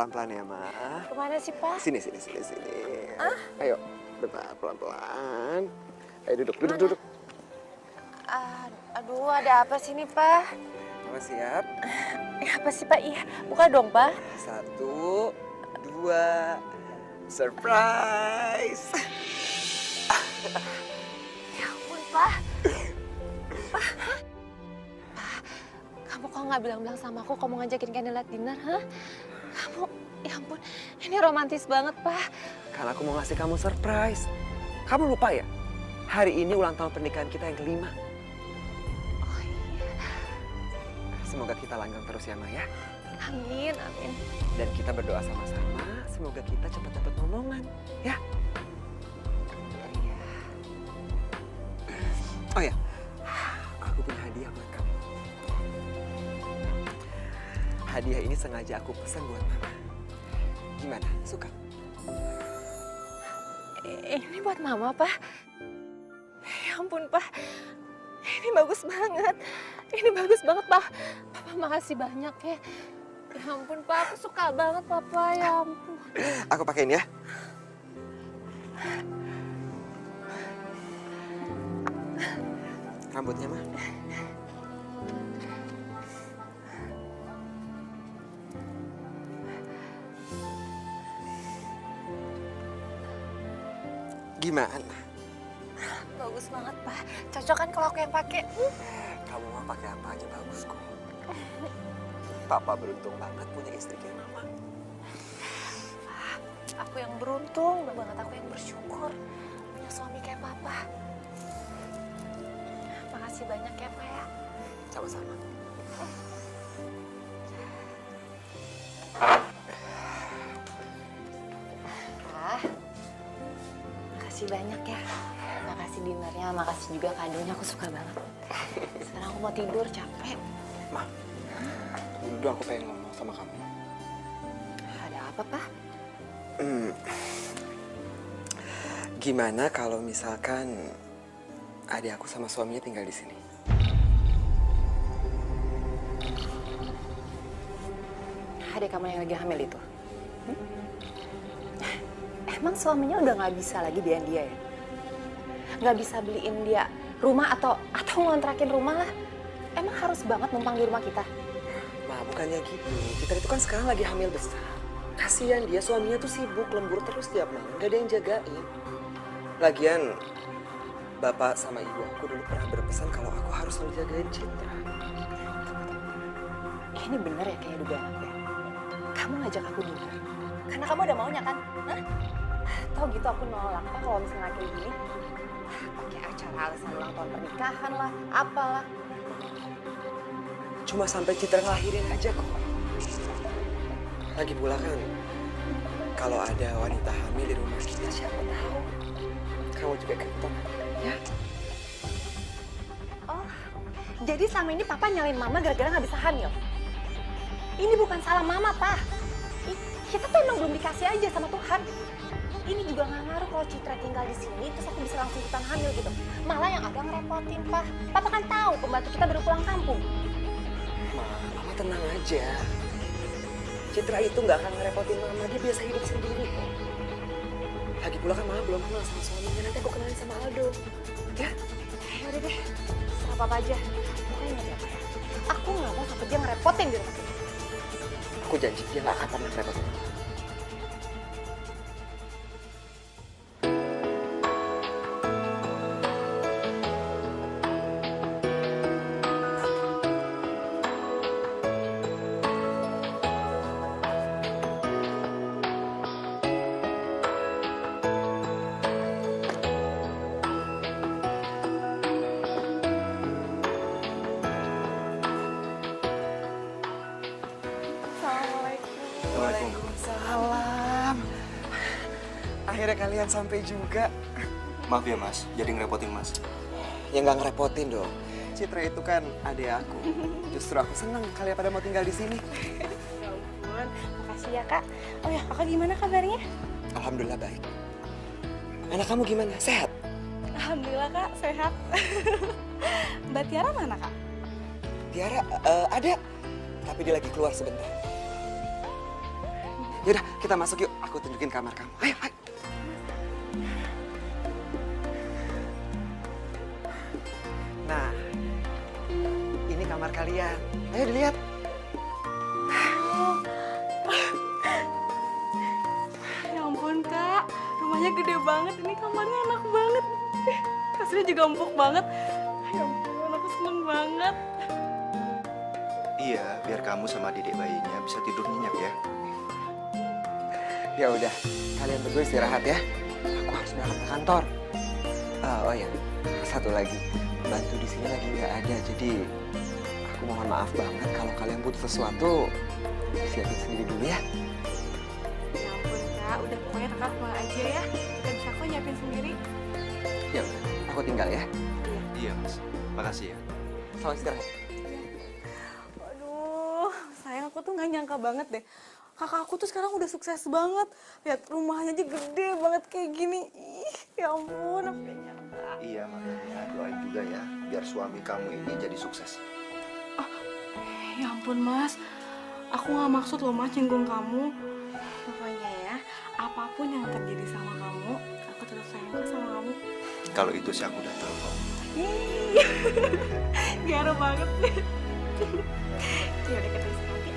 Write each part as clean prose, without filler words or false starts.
Pelan-pelan ya, Ma. Kemana sih, Pak? Sini. Ah? Ayo, bentar, pelan-pelan. Ayo duduk. Aduh, ada apa sih nih, Pak? Mama siap? Apa sih, Pak? Iya, buka dong, Pak. 1, 2, surprise! Ya ampun, Pak. Pak, kamu kok nggak bilang-bilang sama aku kamu ngajakin candlelight dinner, hah? Kamu, ya ampun, ini romantis banget, Pak. Karena aku mau ngasih kamu surprise. Kamu lupa ya? Hari ini ulang tahun pernikahan kita yang kelima. Oh iya. Semoga kita langgeng terus ya, Ma ya. Amin. Dan kita berdoa sama-sama, semoga kita cepat dapat momongan, ya. Iya. Oh ya, aku punya hadiah buat kamu. Hadiah ini sengaja aku pesan buat Mama. Gimana, suka? Ini buat Mama, Pak. Ya ampun, Pak. Ini bagus banget. Pak. Papa makasih banyak ya. Ya ampun, Pak. Aku suka banget, Papa. Ya ampun. Aku pakein ya. Rambutnya, Ma. Gimana? Bagus banget, Pak. Cocok kan kalau aku yang pakai? Kamu mau pakai apa aja bagus kok. Papa beruntung banget punya istri kayak Mama. Aku yang beruntung banget, aku yang bersyukur punya suami kayak Papa. Makasih banyak ya, Pak ya. Sama-sama. Pak, makasih banyak ya. Makasih dinernya, makasih juga kadonya, aku suka banget. Sekarang aku mau tidur, capek. Ma, dulu aku pengen ngomong sama kamu. Ada apa, Pak? Gimana kalau misalkan adik aku sama suaminya tinggal di sini? Adik kamu yang lagi hamil itu? Emang suaminya udah nggak bisa lagi dia ya? Nggak bisa beliin dia rumah atau ngontrakin rumah lah? Emang harus banget numpang di rumah kita? Ma, bukannya gitu. Kita itu kan sekarang lagi hamil besar. Kasihan dia, suaminya tuh sibuk, lembur terus tiap malam. Gak ada yang jagain. Lagian, bapak sama ibu aku dulu pernah berpesan kalau aku harus selalu jagain Citra. Ini bener ya kayak dugaan aku ya? Kamu ngajak aku dinner karena kamu ada maunya kan? Hah? Tahu gitu aku nolak Pak kalau misalnya kayak gini. Pakai acara alasan ulang tahun pernikahan lah, apalah. Cuma sampai Citra ngelahirin aja kok. Lagi pula kan, kalau ada wanita hamil di rumah kita, siapa tahu kamu juga keton, ya? Oh, jadi selama ini Papa nyalain Mama gara-gara nggak bisa hamil? Ini bukan salah Mama, Pak. Kita tuh emang belum dikasih aja sama Tuhan. Ini juga nggak ngaruh kalau Citra tinggal di sini, terus aku bisa langsung ikutan hamil gitu. Malah yang ada ngerepotin, Pak. Papa kan tahu pembantu kita baru pulang kampung. Mama tenang aja. Citra itu nggak akan ngerepotin Mama, dia biasa hidup sendiri kok. Lagi pula kan Mama belum kenal sama suaminya, nanti aku kenalin sama Aldo. Ya? Yaudah deh, serah Papa aja. Pokoknya ingat ya, Pak ya. Aku nggak mau sampai dia ngerepotin di rumah kita. Aku janji dia nggak akan pernah ngerepotin Mama. Waalaikumsalam. Akhirnya kalian sampai juga. Maaf ya Mas, jadi ngerepotin Mas. Ya nggak ngerepotin dong. Citra itu kan adik aku. Justru aku senang kalian pada mau tinggal di sini. Ya ampun, makasih ya Kak. Oh ya, Kakak gimana kabarnya? Alhamdulillah baik. Anak kamu gimana? Sehat? Alhamdulillah Kak, sehat. Mbak Tiara mana Kak? Tiara ada, tapi dia lagi keluar sebentar. kita masuk yuk. Aku tunjukin kamar kamu. Ayo, ayo. Nah, ini kamar kalian. Ayo dilihat. Ya ampun kak, rumahnya gede banget, ini kamarnya enak banget. Kasurnya juga empuk banget. Ya ampun, aku seneng banget. Iya, biar kamu sama dedek bayinya bisa tidur nyenyak ya. Ya udah, kalian berdua istirahat ya. Aku harus berangkat ke kantor. Oh ya, satu lagi. Bantu di sini lagi nggak ada, jadi aku mohon maaf banget kalau kalian butuh sesuatu. Siapin sendiri dulu ya. Ya ampun kak, udah pokoknya kakak pulang aja ya. Kita bisa kok nyiapin sendiri. Ya udah, aku tinggal ya. Iya mas, makasih ya. Selamat istirahat. Aduh, sayang aku tuh nggak nyangka banget deh. Kakak aku tuh sekarang udah sukses banget. Lihat rumahnya aja gede banget kayak gini. Ih, ya ampun, aku nggak nyangka. Iya makanya doain juga ya, biar suami kamu ini jadi sukses. Ya ampun mas, aku nggak maksud loh mas nyinggung kamu. Pokoknya ya, apapun yang terjadi sama kamu, aku tetap sayang sama kamu. Kalau itu sih aku udah tahu kok. Ih, garam banget sih. Ya udah kita istirahat ya.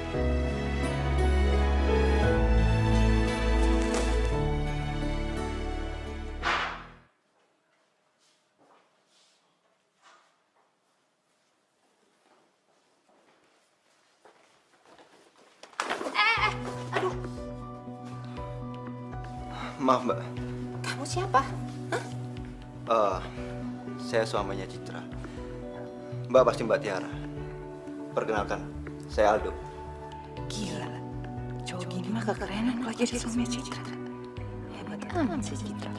Maaf mbak, Kamu siapa? saya suaminya Citra. Mbak pasti Mbak Tiara. Perkenalkan, saya Aldo. Gila, cowok gini mah kekerenan kalau jadi suami Citra. Hebat amat sih Citra.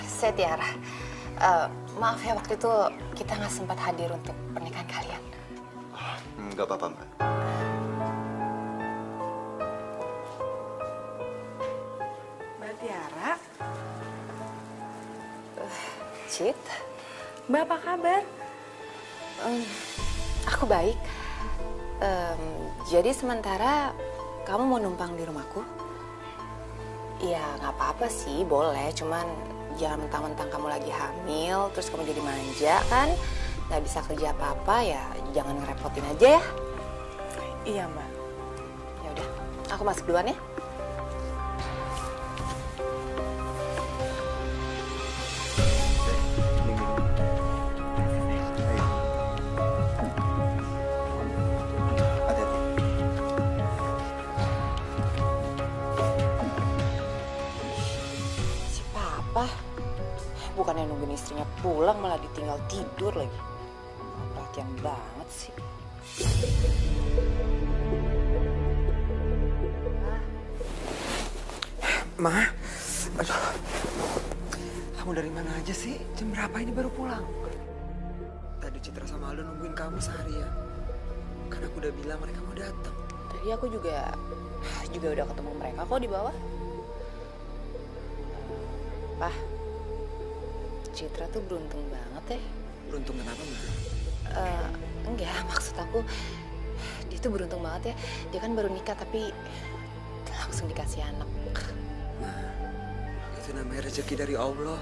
Saya Tiara. Maaf ya waktu itu kita nggak sempat hadir untuk pernikahan kalian. Nggak apa-apa mbak. Mbak Tiara, Cit, Mbak apa kabar? aku baik. Jadi sementara kamu mau numpang di rumahku? Ya nggak apa-apa sih, boleh. Cuman jangan mentang-mentang kamu lagi hamil, terus kamu jadi manja kan? Nggak bisa kerja apa-apa ya, jangan ngerepotin aja ya. Iya mbak. Ya udah, aku masuk duluan ya. Si Papa, bukannya nungguin istrinya pulang malah ditinggal tidur lagi. Perhatian banget sih. Ma, aduh. Kamu dari mana aja sih? Jam berapa ini baru pulang? Tadi Citra sama Aldo nungguin kamu seharian. Karena aku udah bilang mereka mau datang. Tadi aku juga udah ketemu mereka kok di bawah. Pah, Citra tuh beruntung banget ya. Beruntung kenapa, Ma? Enggak, maksud aku dia tuh beruntung banget ya. Dia kan baru nikah tapi langsung dikasih anak. Itu namanya rezeki dari Allah.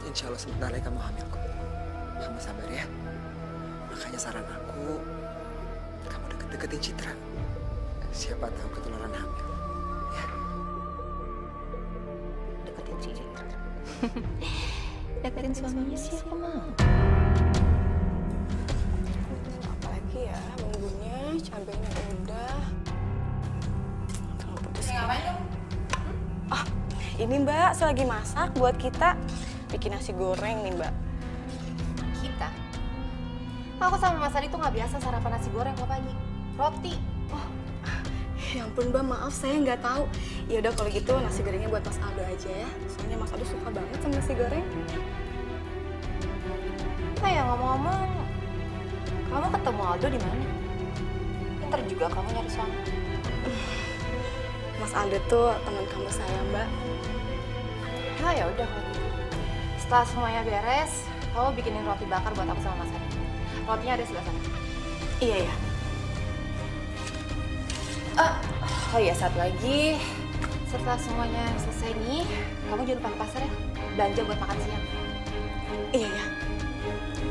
Insya Allah sebentar lagi kamu hamil kok. Kamu sabar ya. Makanya saran aku, kamu deket-deketin Citra. Siapa tahu ketularan hamil. Ya. Deketin si Citra. Deketin suaminya siapa mau? Apalagi ya bumbunya, cabenya udah. Terlalu pedes. Ngapain dong? Ini mbak, saya lagi masak buat kita. Bikin nasi goreng nih mbak. Kita? Aku sama Mas Adi tuh nggak biasa sarapan nasi goreng kalau pagi. Roti. Ya ampun mbak, maaf saya nggak tahu. Ya udah kalau gitu nasi gorengnya buat Mas Aldo aja ya. Soalnya Mas Aldo suka banget sama nasi goreng. Oh ya ngomong-ngomong, kamu ketemu Aldo di mana? Pinter juga kamu nyari suami. Mas Aldo tuh teman kamu saya mbak. Oh ya udah kalau gitu. Setelah semuanya beres, kamu bikinin roti bakar buat aku sama Mas Adi. Rotinya ada sebelah sana. Iya ya. Oh iya, satu lagi. Setelah semuanya selesai nih, kamu jangan lupa ke pasar ya. Belanja buat makan siang. Iya ya.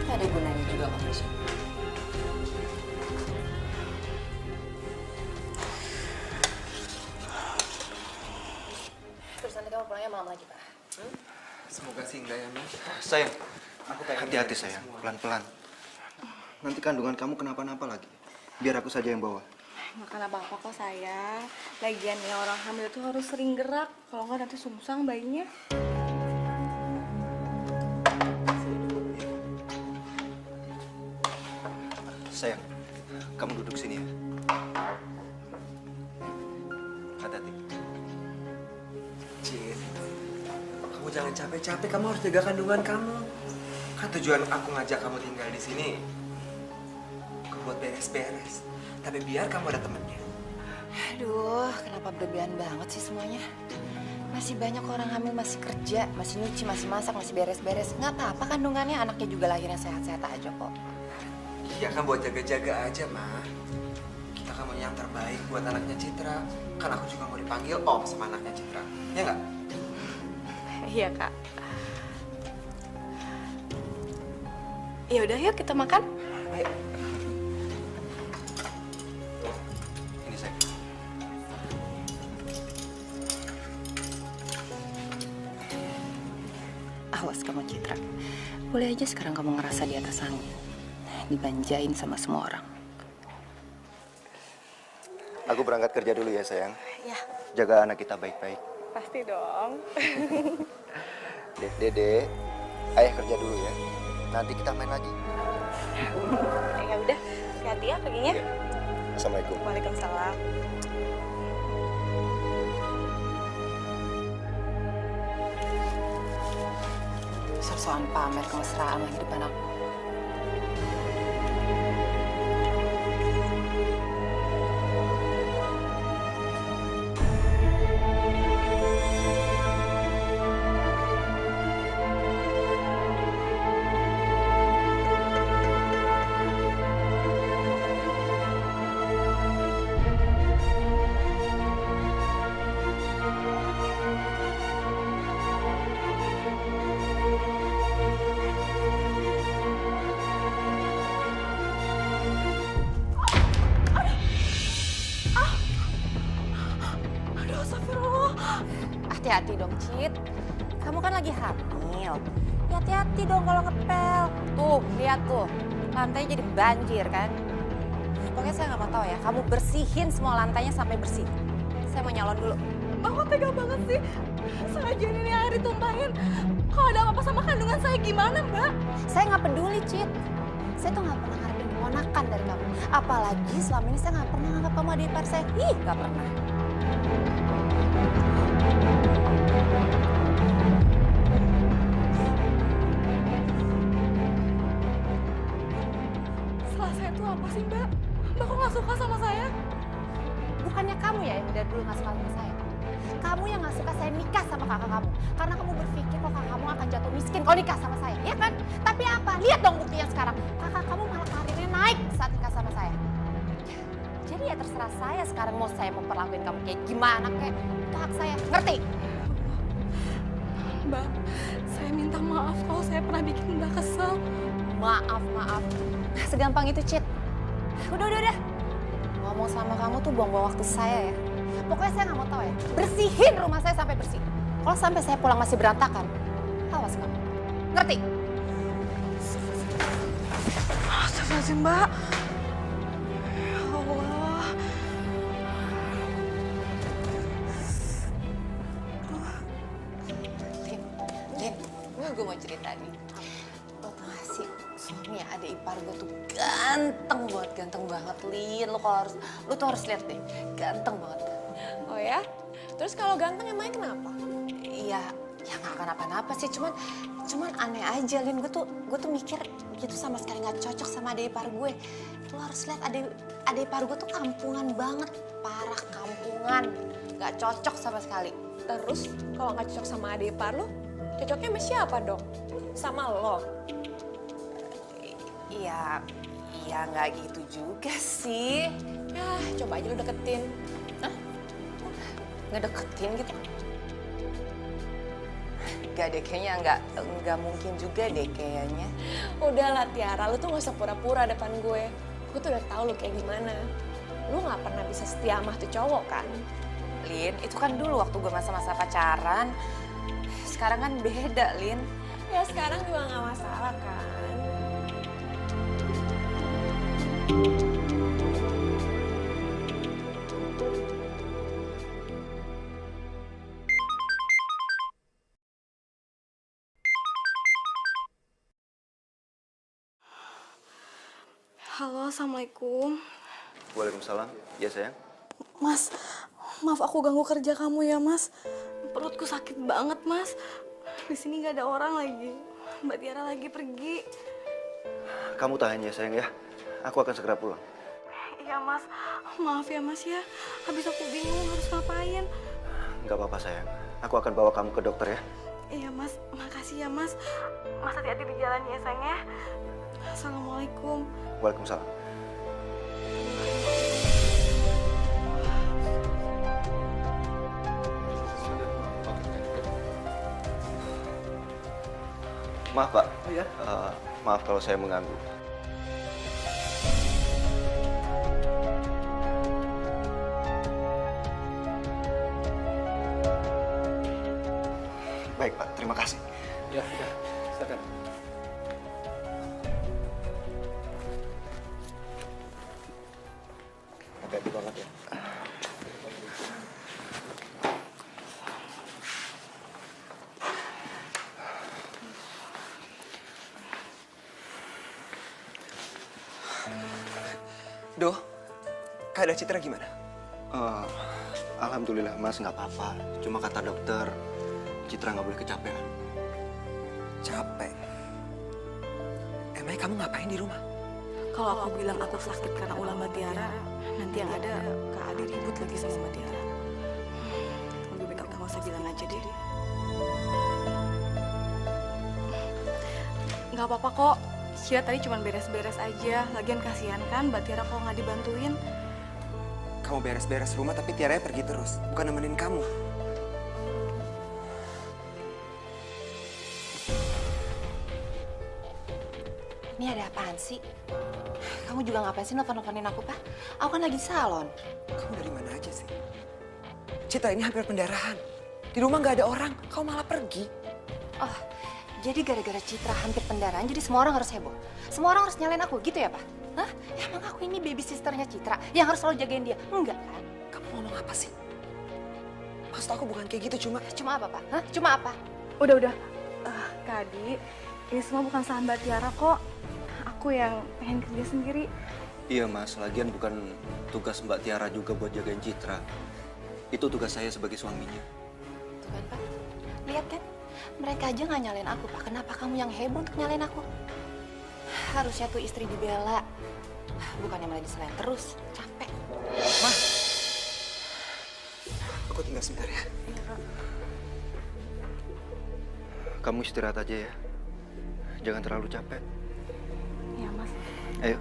Ada gunanya juga kok, Krisya. Terus nanti kamu pulangnya malam lagi, Pak. Semoga sih enggak ya, Mas. Sayang, hati-hati sayang, pelan-pelan. Nanti kandungan kamu kenapa-napa lagi. Biar aku saja yang bawa. Nggak kenapa-apa kok sayang. Lagian ya orang hamil itu harus sering gerak. Kalau nggak nanti sungsang bayinya. Sayang, kamu duduk sini ya. Hati-hati. Cid, kamu jangan capek-capek, kamu harus jaga kandungan kamu. Kan tujuan aku ngajak kamu tinggal di sini bukan buat beres-beres, tapi biar kamu ada temennya. Aduh, kenapa berlebihan banget sih semuanya? Masih banyak orang hamil masih kerja, masih nyuci, masih masak, masih beres-beres. Nggak apa-apa kandungannya, anaknya juga lahirnya sehat-sehat aja kok. Iya kan buat jaga-jaga aja, Ma. Kita kan mau yang terbaik buat anaknya Citra. Kan aku juga mau dipanggil Om sama anaknya Citra. Ya nggak? Iya kak. Ya udah yuk kita makan. Ayo. Ini sayang. Awas kamu Citra. Boleh aja sekarang kamu ngerasa di atas angin. Dibanjain sama semua orang. Aku berangkat kerja dulu ya sayang. Ya. Jaga anak kita baik-baik. Pasti dong. Dede, ayah kerja dulu ya. Nanti kita main lagi. Ya udah, hati-hati ya paginya. Iya. Assalamualaikum. Waalaikumsalam. Sok-sokan pamer kemesraan lagi depan aku. Aduh, astagfirullah. Hati-hati dong, Cit. Kamu kan lagi hamil. Ya hati-hati dong kalau ngepel. Tuh, lihat tuh. Lantainya jadi banjir kan. Pokoknya saya nggak mau tahu ya. Kamu bersihin semua lantainya sampai bersih. Saya mau nyalon dulu. Mbak kok tega banget sih? Sengaja ini air ditumpahin. Kalau ada apa-apa sama kandungan saya gimana, Mbak? Saya nggak peduli, Cit. Saya tuh nggak pernah ngarepin keponakan dari kamu. Apalagi selama ini saya nggak pernah nganggap kamu adik ipar saya. Ih, nggak pernah. Salah saya tuh apa sih, Mbak? Mbak kok nggak suka sama saya? Bukannya kamu ya yang dari dulu nggak suka sama saya. Kamu yang nggak suka saya nikah sama kakak kamu. Karena kamu berpikir kalau kakak kamu akan jatuh miskin kalau nikah sama saya. Ya kan? Tapi apa? Lihat dong buktinya sekarang. Kakak kamu malah karirnya naik saat nikah sama saya. Jadi ya terserah saya sekarang mau saya memperlakuin kamu kayak gimana kayak. Itu hak saya. Ngerti? Mbak, saya minta maaf kalau saya pernah bikin Mbak kesel. Maaf. Nah, segampang itu, Cit. Udah. Ngomong sama kamu tuh buang-buang waktu saya ya. Pokoknya saya nggak mau tahu ya. Bersihin rumah saya sampai bersih. Kalau sampai saya pulang masih berantakan, awas kamu. Ngerti? Astagfirullahaladzim, Mbak. Ya Allah. Lin, gue mau cerita nih. Lo tau gak sih, suami adik ipar gue tuh ganteng banget, Lin. Lo tuh harus lihat deh, ganteng banget. Oh ya? Terus kalau ganteng emangnya kenapa? Iya, ya nggak kenapa-napa sih, cuman aneh aja, Lin. Gue tuh mikir gitu sama sekali nggak cocok sama adik ipar gue. Lo harus lihat adik ipar gue tuh kampungan banget, parah kampungan, nggak cocok sama sekali. Terus kalau nggak cocok sama adik ipar lo, cocoknya sama siapa dong? Sama lo? Iya nggak gitu juga sih. Ya, coba aja lo deketin. ngedeketin gitu? Gak deh, kayaknya nggak mungkin juga deh kayaknya. Udahlah Tiara, lu tuh gak usah pura-pura depan gue. Gue tuh udah tahu lu kayak gimana. Lu gak pernah bisa setia sama tuh cowok kan? Lin, itu kan dulu waktu gue masa-masa pacaran. Sekarang kan beda, Lin. Ya sekarang juga gak masalah kan? Halo, Assalamualaikum. Waalaikumsalam. Ya sayang. Mas, maaf aku ganggu kerja kamu ya, Mas. Perutku sakit banget, Mas. Di sini nggak ada orang lagi. Mbak Tiara lagi pergi. Kamu tahan ya sayang ya. Aku akan segera pulang. Iya, Mas. Maaf ya, Mas ya. Habis aku bingung harus ngapain. Nggak apa-apa sayang. Aku akan bawa kamu ke dokter ya. Iya, Mas. Makasih ya, Mas. Mas hati-hati di jalan ya, sayang ya. Assalamualaikum. Waalaikumsalam. Maaf Pak. Oh ya? Maaf kalau saya mengganggu. Baik Pak, terima kasih. Ya, silakan. Hati-hati banget ya. Doh, keadaan Citra gimana? Alhamdulillah Mas nggak apa-apa. Cuma kata dokter, Citra nggak boleh kecapean. Capek. Emangnya kamu ngapain di rumah? Kalau aku bilang aku sakit karena ulah Mbak Tiara, nanti yang ada Kak Adi ribut lagi sama Mbak Tiara. Lebih baik aku nggak usah bilang aja deh. Nggak apa-apa kok. Cia tadi cuma beres-beres aja. Lagian kasihan kan Mbak Tiara kalau nggak dibantuin. Kamu beres-beres rumah tapi Tiara pergi terus, bukan nemenin kamu. Ini ada apaan sih? Kamu juga ngapain sih nelfon-nelfonin aku, Pak? Aku kan lagi di salon. Kamu dari mana aja sih? Citra ini hampir pendarahan. Di rumah nggak ada orang, kamu malah pergi. Oh, jadi gara-gara Citra hampir pendarahan, jadi semua orang harus heboh. Semua orang harus nyalain aku, gitu ya, Pak? Hah? Emang aku ini baby sisternya Citra yang harus selalu jagain dia? Enggak kan? Kamu ngomong apa sih? Maksud aku bukan kayak gitu, cuma... Cuma apa, Pak? Hah? Cuma apa? Udah. Kak Adi, ini semua bukan salah Mbak Tiara kok. Aku yang pengen kerja sendiri. Iya Mas, lagian bukan tugas Mbak Tiara juga buat jagain Citra. Itu tugas saya sebagai suaminya. Tuh kan, Pak? Lihat kan? Mereka aja nggak nyalain aku, Pak. Kenapa kamu yang heboh untuk nyalain aku? Harusnya tuh istri dibela. Bukannya malah disalahin terus. Capek. Ma, aku tinggal sebentar ya. Kamu istirahat aja ya. Jangan terlalu capek. Iya, Mas. Ayo.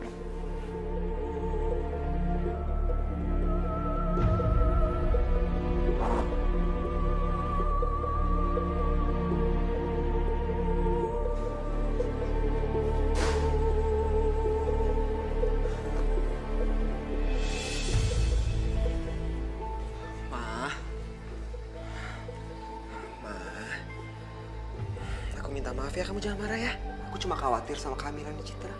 Aku minta maaf ya, kamu jangan marah ya. Aku cuma khawatir sama kehamilan Citra.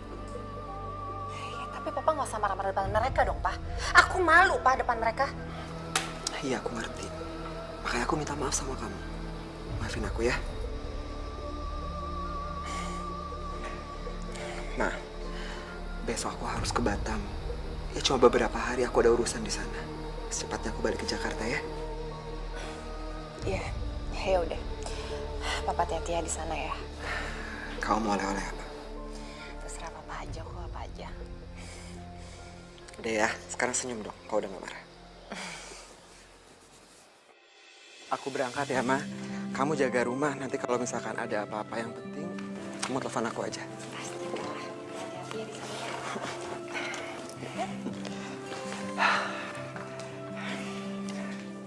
Ya, tapi Papa nggak usah marah-marah depan mereka dong, Pak. Aku malu, Pak, depan mereka. Iya, aku ngerti. Makanya aku minta maaf sama kamu. Maafin aku ya. Nah, besok aku harus ke Batam. Ya cuma beberapa hari aku ada urusan di sana. Secepatnya aku balik ke Jakarta ya. Iya, ya udah. Papa hati-hati ya di sana ya. Kamu mau oleh-oleh apa? Terserah Papa aja kok, apa aja. Udah ya, sekarang senyum dong. Kau udah gak marah. Aku berangkat ya, Ma. Kamu jaga rumah. Nanti kalau misalkan ada apa-apa yang penting, kamu telepon aku aja. Pasti, Pak. Hati-hati ya di sana ya.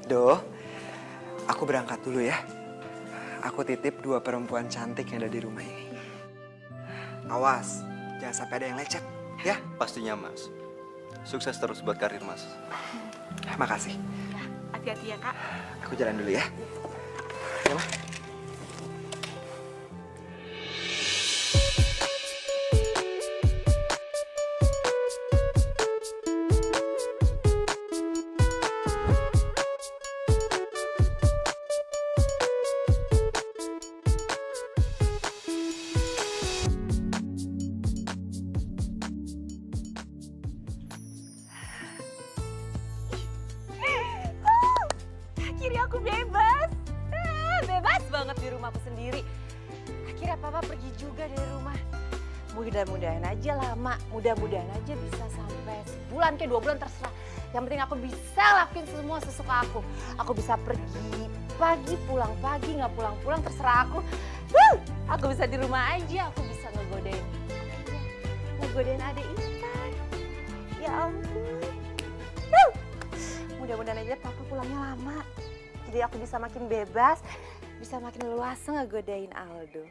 Doh, Aku berangkat dulu ya. Aku titip 2 perempuan cantik yang ada di rumah ini. Awas, jangan sampai ada yang lecet, ya? Pastinya, Mas. Sukses terus buat karir Mas. Makasih. Ya, hati-hati ya, Kak. Aku jalan dulu ya. Ya, Ma. Akhirnya aku bebas. Bebas banget di rumahku sendiri. Akhirnya papa pergi juga dari rumah. Mudah-mudahan aja lama, mudah-mudahan aja bisa sampai sebulan ke 2 bulan terserah. Yang penting aku bisa lakuin semua sesuka aku. Aku bisa pergi pagi, pulang pagi, nggak pulang-pulang terserah aku. Aku bisa di rumah aja, aku bisa ngegodain adek Ikan. Ya ampun. Mudah-mudahan aja papa pulangnya lama. Jadi aku bisa makin bebas, bisa makin leluasa ngegodain Aldo.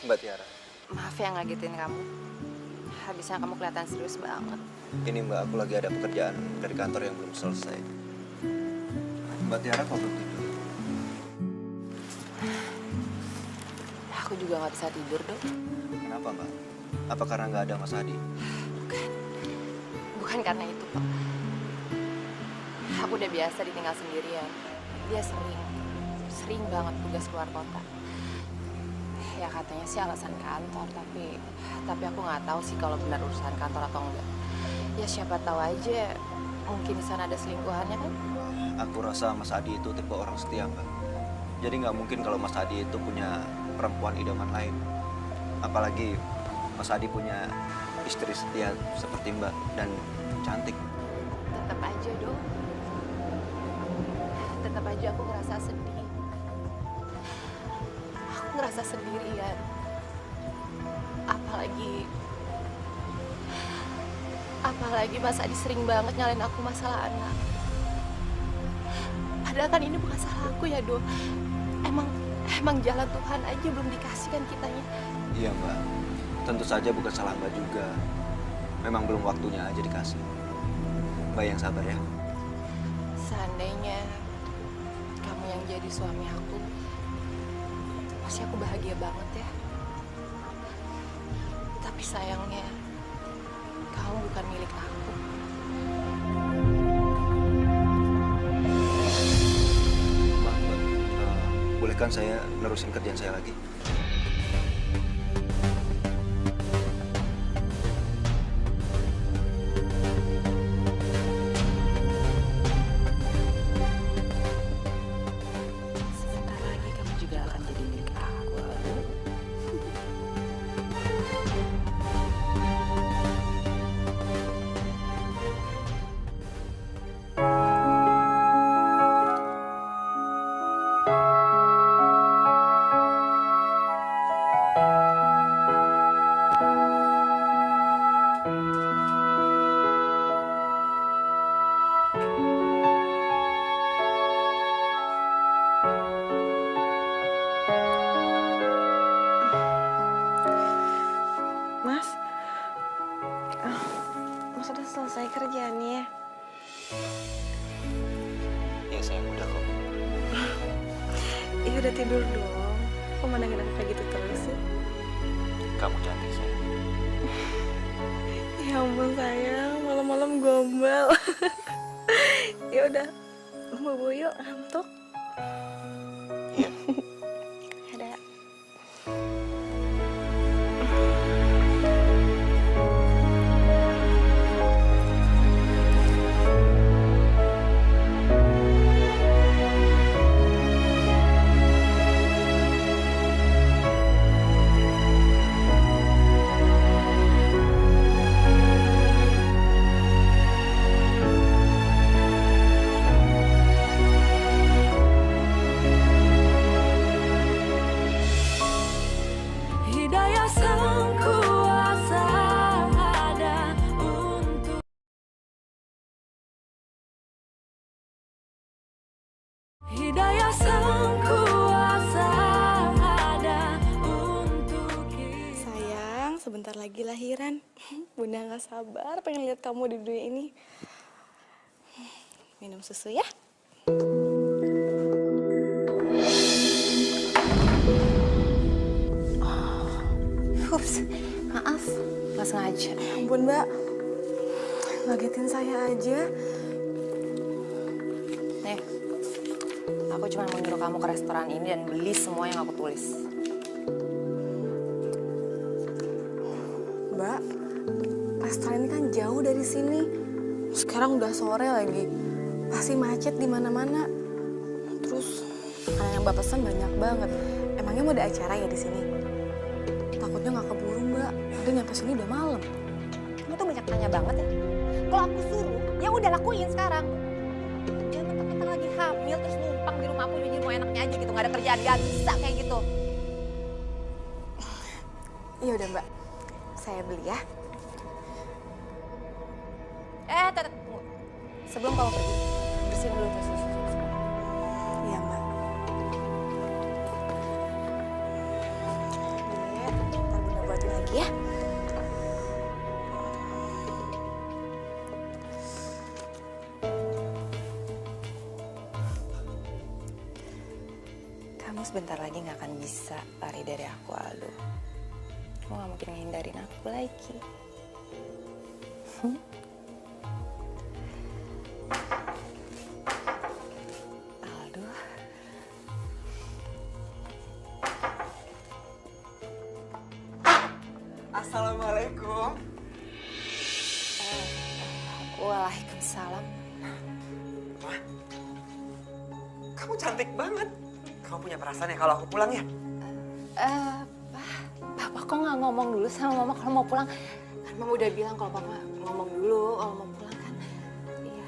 Mbak Tiara, Maaf ya ngagetin kamu. Habisnya kamu kelihatan serius banget. ini Mbak, aku lagi ada pekerjaan dari kantor yang belum selesai. Mbak Tiara kok belum tidur? Aku juga nggak bisa tidur, Dok. Kenapa Mbak? Apa karena nggak ada Mas Adi? Bukan karena itu, Pak. Aku udah biasa ditinggal sendirian. Dia sering banget tugas keluar kota. Ya katanya sih alasan kantor, tapi aku nggak tahu sih kalau benar urusan kantor atau enggak. Ya siapa tahu aja, mungkin di sana ada selingkuhannya kan? Aku rasa Mas Adi itu tipe orang setia Mbak. Jadi nggak mungkin kalau Mas Adi itu punya perempuan idaman lain. Apalagi Mas Adi punya istri setia seperti Mbak dan cantik. Tetap aja, Dok. Tetap aja aku ngerasa sedih. Aku ngerasa sendirian. Apalagi Mas Adi sering banget nyalain aku masalah anak. Padahal kan ini bukan salah aku ya, Do. Emang jalan Tuhan aja belum dikasihkan kitanya. Iya Mbak, tentu saja bukan salah Mbak juga. Memang belum waktunya aja dikasih. Mbak yang sabar ya. Seandainya kamu yang jadi suami aku, pasti aku bahagia banget ya. Tapi sayangnya, kamu bukan milik aku. Mbak, bolehkan saya nerusin kerjaan saya lagi? Sebentar lagi kamu juga akan jadi milik aku. Mas, Mas udah selesai kerjaannya? Ya sayang, udah kok. Iya udah tidur dong. Kok mandangin aku kayak gitu terus sih? Kamu cantik sayang. Ya ampun sayang, malam-malam gombal. udah bobo yuk, ngantuk. Iya. Ada. Hidayah sang kuasa ada untuk Hidayah sang kuasa ada untuk kita. Sayang, sebentar lagi lahiran. Bunda nggak sabar pengen lihat kamu di dunia ini. Minum susu ya. Ups, maaf, nggak sengaja. Ampun Mbak, ngagetin saya aja. Nih, aku cuma mau nyuruh kamu ke restoran ini dan beli semua yang aku tulis. Mbak, restoran ini kan jauh dari sini. Sekarang udah sore lagi, pasti macet di mana-mana. Terus makanan yang Mbak pesan banyak banget. Emangnya mau ada acara ya di sini? Takutnya nggak keburu Mbak. Udah nyampe sini udah malam. Kamu tuh banyak tanya banget ya. Kalau aku suruh, ya udah lakuin sekarang. Jangan mentang-mentang lagi hamil terus numpang di rumah aku jadi mau enaknya aja gitu, nggak ada kerjaan, nggak bisa kayak gitu. Iya udah Mbak, saya beli ya. Tunggu. Sebelum kamu pergi, bersihin dulu tas susu. Iya Mbak. Iya, ntar Bunda buatin lagi ya. Kamu sebentar lagi nggak akan bisa lari dari aku, Aldo. Kamu nggak mungkin ngehindarin aku lagi. Aldo. Assalamualaikum. Waalaikumsalam. Wah, kamu cantik banget. Kamu punya perasaan ya kalau aku pulang ya? Papa kok nggak ngomong dulu sama Mama kalau mau pulang? Kan Mama udah bilang kalau Papa ngomong dulu kalau mau pulang kan. Iya.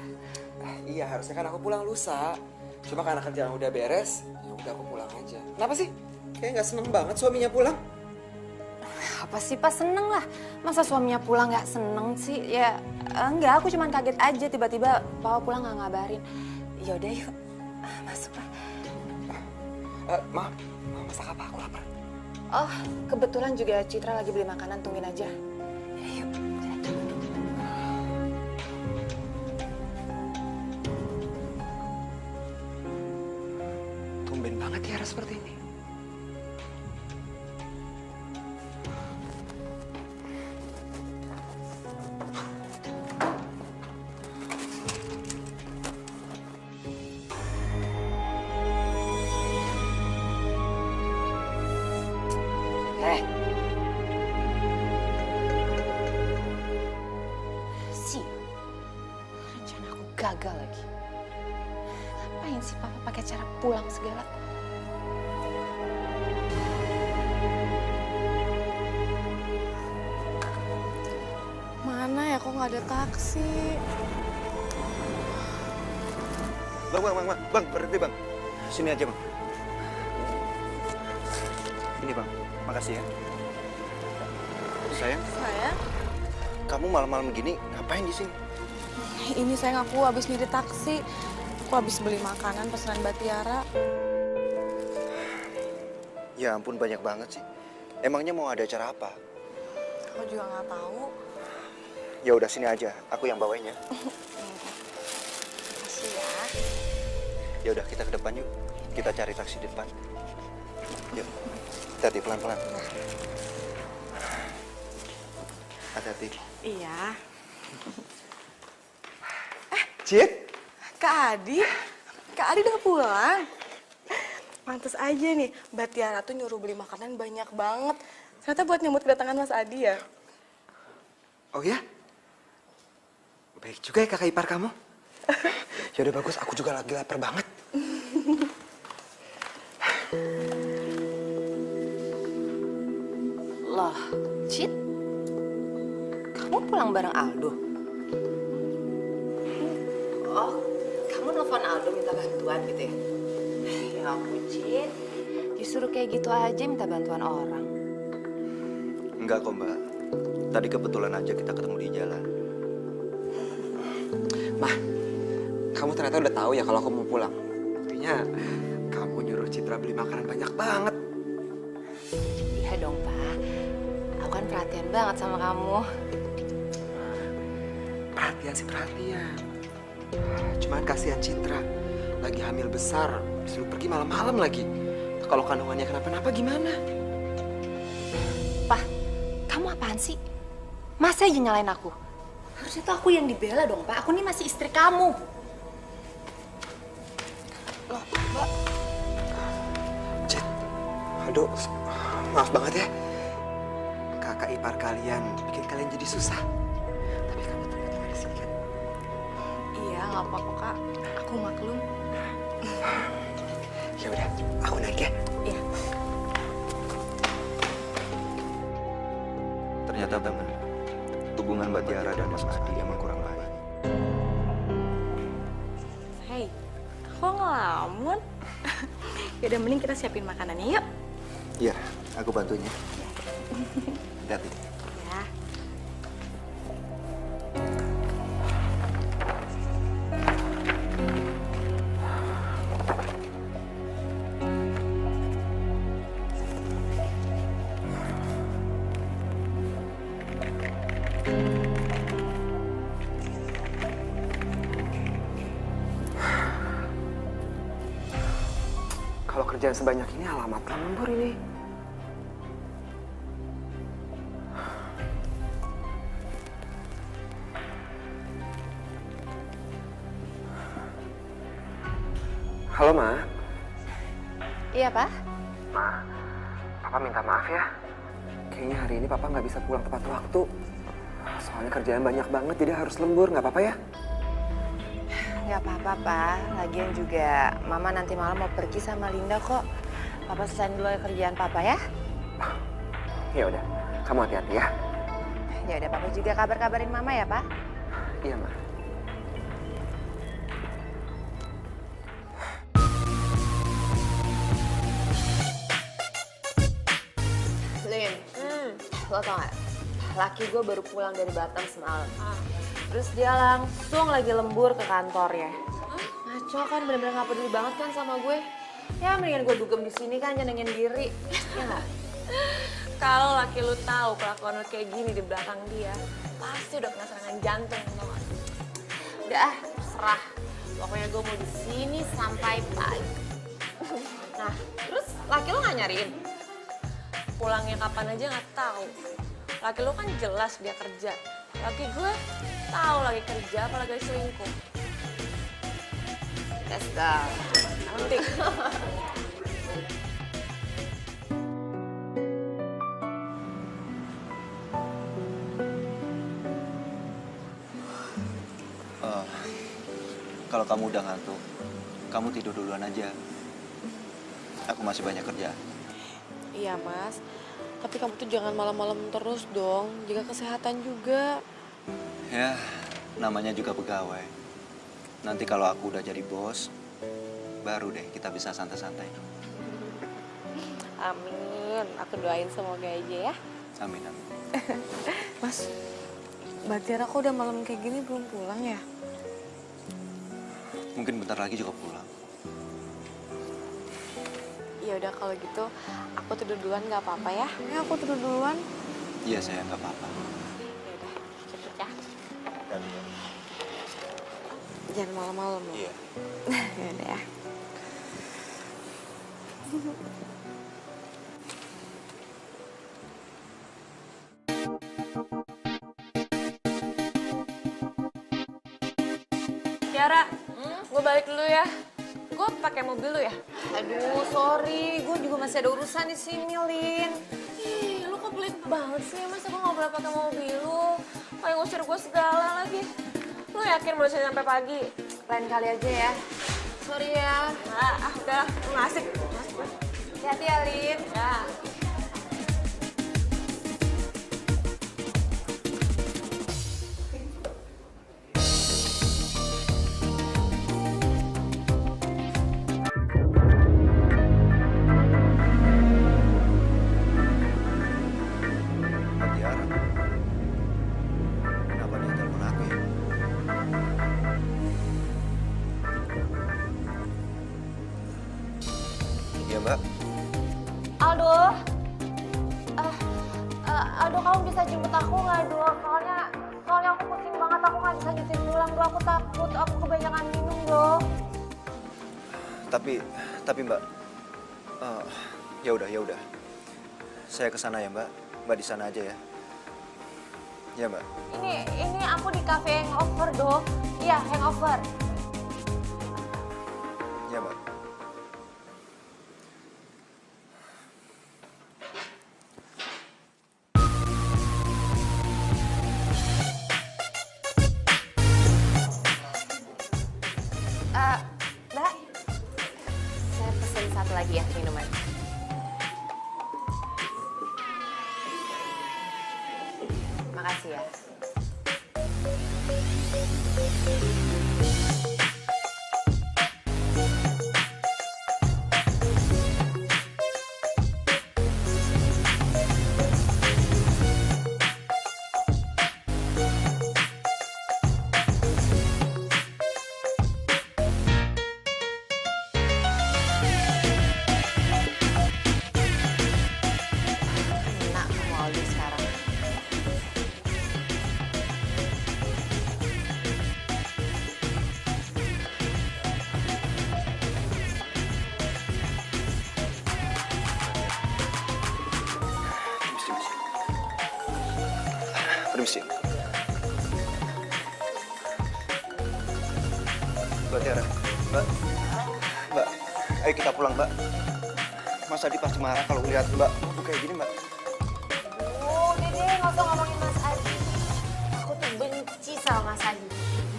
Iya, harusnya kan aku pulang lusa. Cuma karena kerjaan udah beres, ya udah aku pulang aja. Kenapa sih? Kayak nggak seneng banget suaminya pulang. Apa sih Pak, seneng lah. Masa suaminya pulang nggak seneng sih? Ya enggak, aku cuma kaget aja tiba-tiba Papa pulang nggak ngabarin. Yaudah yuk, masuk lah. Maaf, mau masak apa? Aku lapar. Oh, kebetulan juga Citra lagi beli makanan, tungguin aja. Ya, yuk. Tumben banget Tiara seperti ini. Rencana aku gagal lagi. Ngapain sih Papa pakai cara pulang segala? Mana ya kok nggak ada taksi? Bang, berhenti bang. Sini aja bang. Ini bang, makasih ya. Sayang, Sayang, kamu malam-malam begini ngapain di sini? ini sayang aku habis nyari taksi. Aku habis beli makanan pesanan Mbak Tiara. Ya ampun, banyak banget sih. Emangnya mau ada acara apa? Aku juga nggak tahu. Ya udah sini aja, aku yang bawain ya. Makasih ya. Ya udah kita ke depan yuk. Kita cari taksi di depan. Yuk. Hati-hati pelan-pelan. Hati-hati. Iya. Cit, Kak Adi? Kak Adi udah pulang? Pantes aja nih, Mbak Tiara tuh nyuruh beli makanan banyak banget. Ternyata buat nyambut kedatangan Mas Adi ya? Oh ya? Baik juga ya kakak ipar kamu. Ya udah bagus, aku juga lagi lapar banget. Loh, Cit, kamu pulang bareng Aldo? Oh, kamu nelfon Aldo minta bantuan gitu ya? Ya ampun, Cit. Disuruh kayak gitu aja minta bantuan orang. Enggak kok Mbak. Tadi kebetulan aja kita ketemu di jalan. Mah, kamu ternyata udah tahu ya kalau aku mau pulang. Buktinya kamu nyuruh Citra beli makanan banyak banget. Iya dong, Pak. Aku kan perhatian banget sama kamu. Perhatian sih perhatian. Cuman kasihan Citra. Lagi hamil besar, disuruh pergi malam-malam lagi. Kalau kandungannya kenapa-napa gimana? Pak, kamu apaan sih? Masa aja nyalain aku? Harusnya tuh aku yang dibela dong, Pak. Aku nih masih istri kamu. Loh, Mbak. Cit, aduh, maaf banget ya. Kakak ipar kalian bikin kalian jadi susah. Tapi kamu ternyata di sini kan? Iya, nggak apa-apa Kak. Aku maklum. Ya udah, aku naik ya. Iya. Ternyata benar. Hubungan Mbak Tiara dan Mas Adi emang kurang baik. Hei, kok ngelamun? Yaudah, mending kita siapin makanannya yuk. Iya, aku bantunya. Hati-hati. Ya. Kalau kerjaan sebanyak ini alamat lembur ini. Halo, Ma. Iya, Pak? Ma, Papa minta maaf ya. Kayaknya hari ini Papa nggak bisa pulang tepat waktu. Soalnya kerjaan banyak banget, jadi harus lembur. Nggak apa-apa ya? Nggak apa-apa, Pak. Lagian juga Mama nanti malam mau pergi sama Linda kok. Papa selesain dulu kerjaan Papa ya. Ya udah, kamu hati-hati ya. Ya udah, Papa juga kabar-kabarin Mama ya, Pak. Iya, Ma. Lin, lo tau gak? Laki gue baru pulang dari Batam semalam. Terus dia langsung lagi lembur ke kantornya. Ngaco kan, bener-bener gak peduli banget kan sama gue. Ya mendingan gue dugem di sini kan, nyenengin diri. Ya gak? Kalau laki lu tahu kelakuan lu kayak gini di belakang dia, pasti udah kena serangan jantung, tau gak? Udah ah, serah. Pokoknya gue mau di sini sampai pagi. Nah, terus laki lu gak nyariin? Pulangnya kapan aja nggak tahu. Laki lu kan jelas dia kerja. Laki gue tahu lagi kerja apa lagi selingkuh. Let's go. Nanti. Kalau kamu udah ngantuk, kamu tidur duluan aja. Aku masih banyak kerjaan. Iya Mas, tapi kamu tuh jangan malam-malam terus dong, jaga kesehatan juga. Ya, namanya juga pegawai. Nanti kalau aku udah jadi bos, baru deh kita bisa santai-santai. Amin, aku doain semoga aja ya. Amin, amin. Mas, Mbak Tiara kok udah malam kayak gini belum pulang ya? Mungkin bentar lagi juga pulang. Ya udah kalau gitu, aku tidur duluan nggak apa-apa ya? Ya aku tidur duluan. Iya, saya nggak apa-apa. Ya udah, cepet ya. Dan, Jangan malam-malam loh. iya. Ya udah ya. Tiara, gue balik dulu ya. Gue pakai mobil lu ya. Aduh, sorry. Gue juga masih ada urusan di sini, Lin. Ih, lu kok pelit banget sih? Masa gue gak boleh pakai mobil lu? Kayak ngusir gue segala lagi. Lu yakin mau bisa sampai pagi? Lain kali aja ya. Sorry ya. Udah, lu gak asik. Hati-hati ya, Lin. Ya. Mbak Tiara. Kenapa dia telepon aku ya? Iya, Mbak. Aldo. Aldo, kamu bisa jemput aku nggak, Do? Soalnya aku pusing banget. Aku nggak bisa nyetir pulang, Do. Aku takut. Aku kebanyakan minum, Do. Tapi Mbak, ya udah. Saya ke sana ya, Mbak. Mbak di sana aja ya. Ya, Mbak. Ini aku di cafe hangover, Do. Iya, hangover. Ya, Mbak. Mbak, saya pesen satu lagi ya minuman. Makasih ya. Enak kamu Aldi sekarang. Permisi. Mbak Tiara, Mbak, ayo kita pulang, Mbak. Mas Adi pasti marah kalau lihat Mbak kayak gini, Mbak. Udah deh, nggak usah ngomongin Mas Adi. Aku tuh benci sama Mas Adi.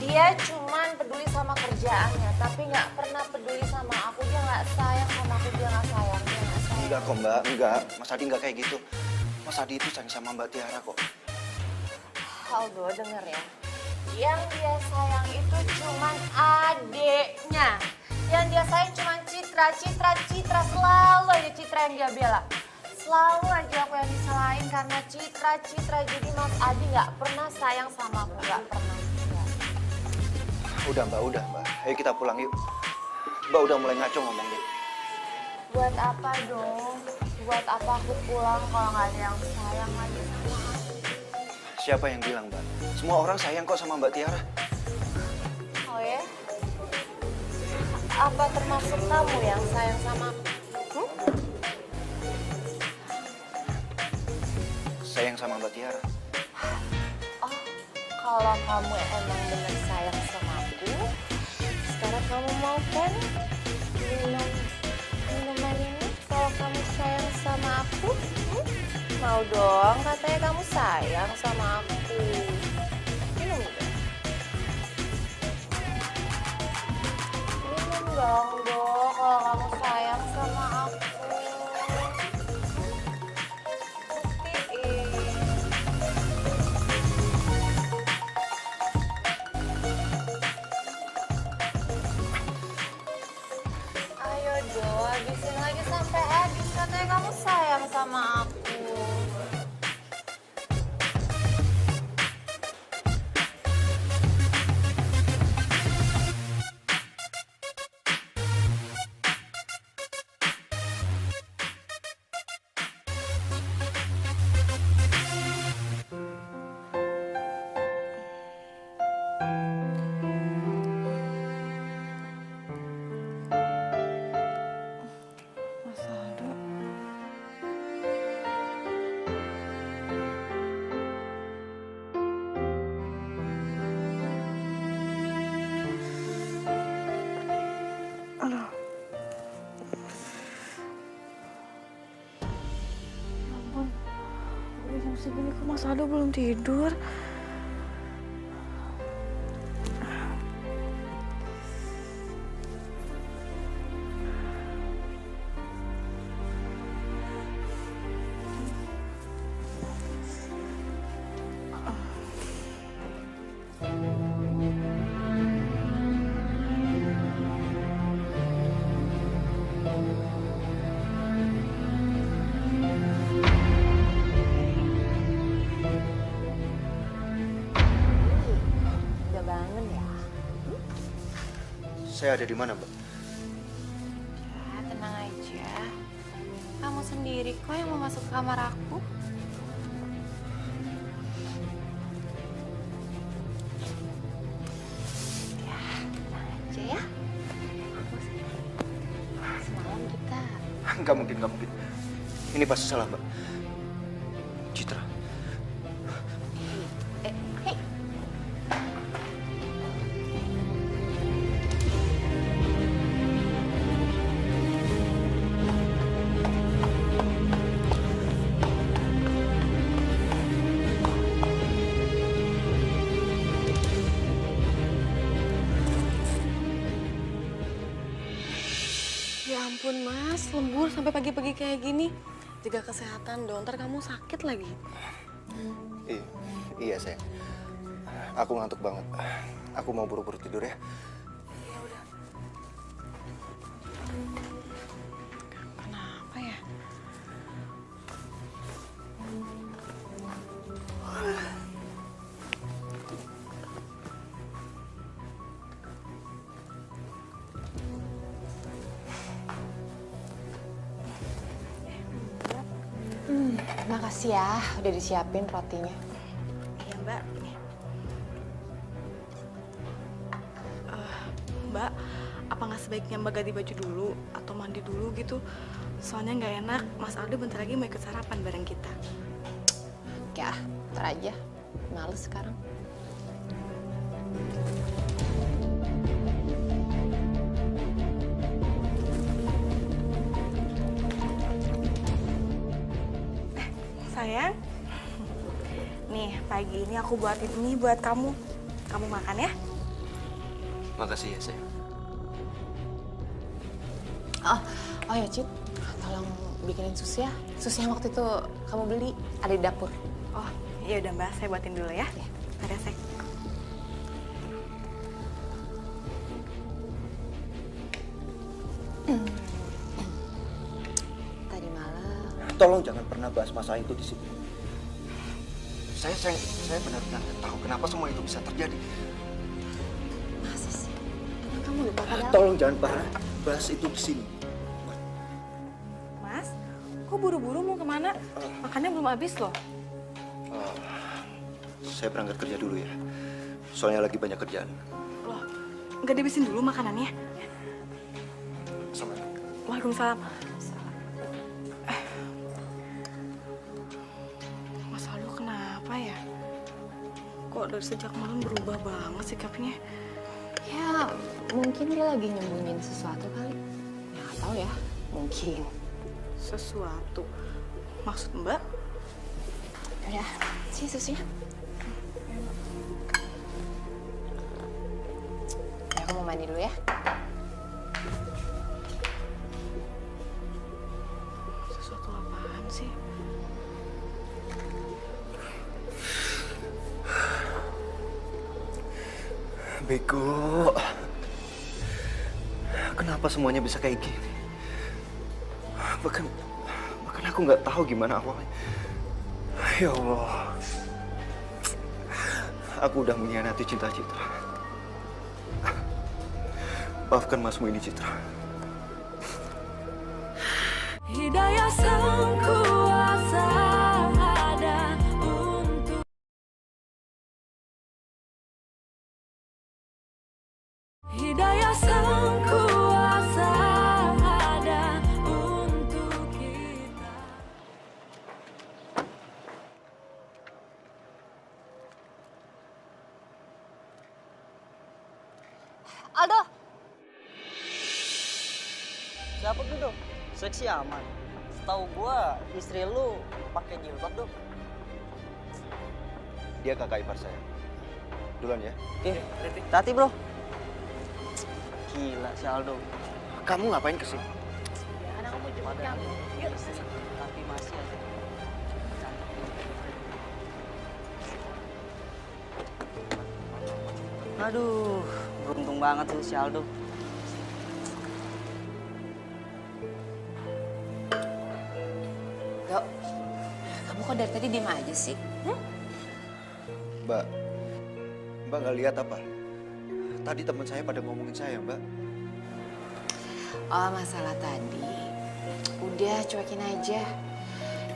Dia cuman peduli sama kerjaannya, tapi nggak pernah peduli sama aku. Dia nggak sayang sama aku, dia nggak sayang. Enggak kok, Mbak, enggak. Mas Adi enggak kayak gitu. Mas Adi itu sayang sama Mbak Tiara kok. Aldo, denger ya. Yang dia sayang itu cuman adeknya. Yang dia sayang cuman Citra. Selalu aja Citra yang dia bela. Selalu aja aku yang disalahin karena Citra. Jadi Mas Adi nggak pernah sayang sama aku, nggak pernah. Udah, Mbak. Ayo kita pulang yuk. Mbak udah mulai ngaco ngomongnya. Buat apa dong? Buat apa aku pulang kalau nggak ada yang sayang lagi sama aku? Siapa yang bilang, Mbak? Semua orang sayang kok sama Mbak Tiara. Oh ya? Apa termasuk kamu yang sayang sama aku? Sayang sama Mbak Tiara. Oh, kalau kamu emang bener sayang sama aku, sekarang kamu mau kan minum minuman ini? Kalau kamu sayang sama aku, mau dong, katanya kamu sayang sama aku. Minum dong. Minum dong, Do, kalau kamu sayang sama aku. Buktiin. Ayo Do, habisin lagi sampai habis. Katanya kamu sayang sama aku. Mas Aldo. Mas Aldo belum tidur. Udah bangun ya? Saya ada di mana, Mbak? Ya, tenang aja. Kamu sendiri kok yang mau masuk ke kamar aku. Ya, tenang aja ya. Semalam kita... Nggak mungkin, nggak mungkin. Ini pasti salah, Mbak. Citra. Hei, Ya ampun Mas, lembur sampai pagi-pagi kayak gini. Jaga kesehatan dong, ntar kamu sakit lagi. Iya, sayang. Aku ngantuk banget. Aku mau buru-buru tidur ya. Kenapa ya? makasih ya udah disiapin rotinya. Iya Mbak. Mbak, apa nggak sebaiknya Mbak ganti baju dulu atau mandi dulu gitu? Soalnya nggak enak, Mas Aldo bentar lagi mau ikut sarapan bareng kita. Ya, ntar aja. Males sekarang. Sayang, nih pagi ini aku buatin ini buat kamu. Kamu makan ya? Makasih ya, sayang. Oh ya, Cid. Tolong bikinin susu ya. Susu yang waktu itu kamu beli ada di dapur. Oh, iya udah Mbak, saya buatin dulu ya. Ya. Ada sek. Tadi malam. Tolong jangan pernah bahas masalah itu di sini. Saya benar-benar nggak tahu kenapa semua itu bisa terjadi. Masa sih? Emang kamu lupa padahal? Tolong jangan pernah bahas itu di sini. Mas, kok buru-buru mau kemana? Makannya belum habis loh. Saya berangkat kerja dulu ya. Soalnya lagi banyak kerjaan. Loh, nggak dihabisin dulu makanannya? Sama. Waalaikumsalam. Mas Aldo kenapa ya? Kok dari sejak malam berubah banget sikapnya? Ya, mungkin dia lagi nyembunyiin sesuatu kali. Ya, nggak tahu ya. Mungkin. Sesuatu. Maksud Mbak? Udah, sih susunya. Ya, aku mau mandi dulu ya. Sesuatu apaan sih? Bego. Kenapa semuanya bisa kayak gini? Bahkan aku nggak tahu gimana awalnya. Ya Allah. Aku udah mengkhianati cinta Citra. Maafkan masmu ini, Citra. Hidayah sang kuasa ada untuk Hidayah sang kuasa ada untuk kita. Aldo, Siapa tuh dong? Seksi aman. Setahu gua istri lu pakai jilbab dong. Dia kakak ipar saya. Duluan ya. Tati bro. Gila si Aldo. Kamu ngapain kesini? Karena aku mau jemput kamu. Yuk. Tapi masih aja. Aduh, beruntung banget tuh si Aldo. Dok, kamu kok dari tadi diem aja sih? Mbak, Mbak nggak lihat apa? Tadi teman saya pada ngomongin saya, Mbak. Oh, masalah tadi. Udah, cuekin aja.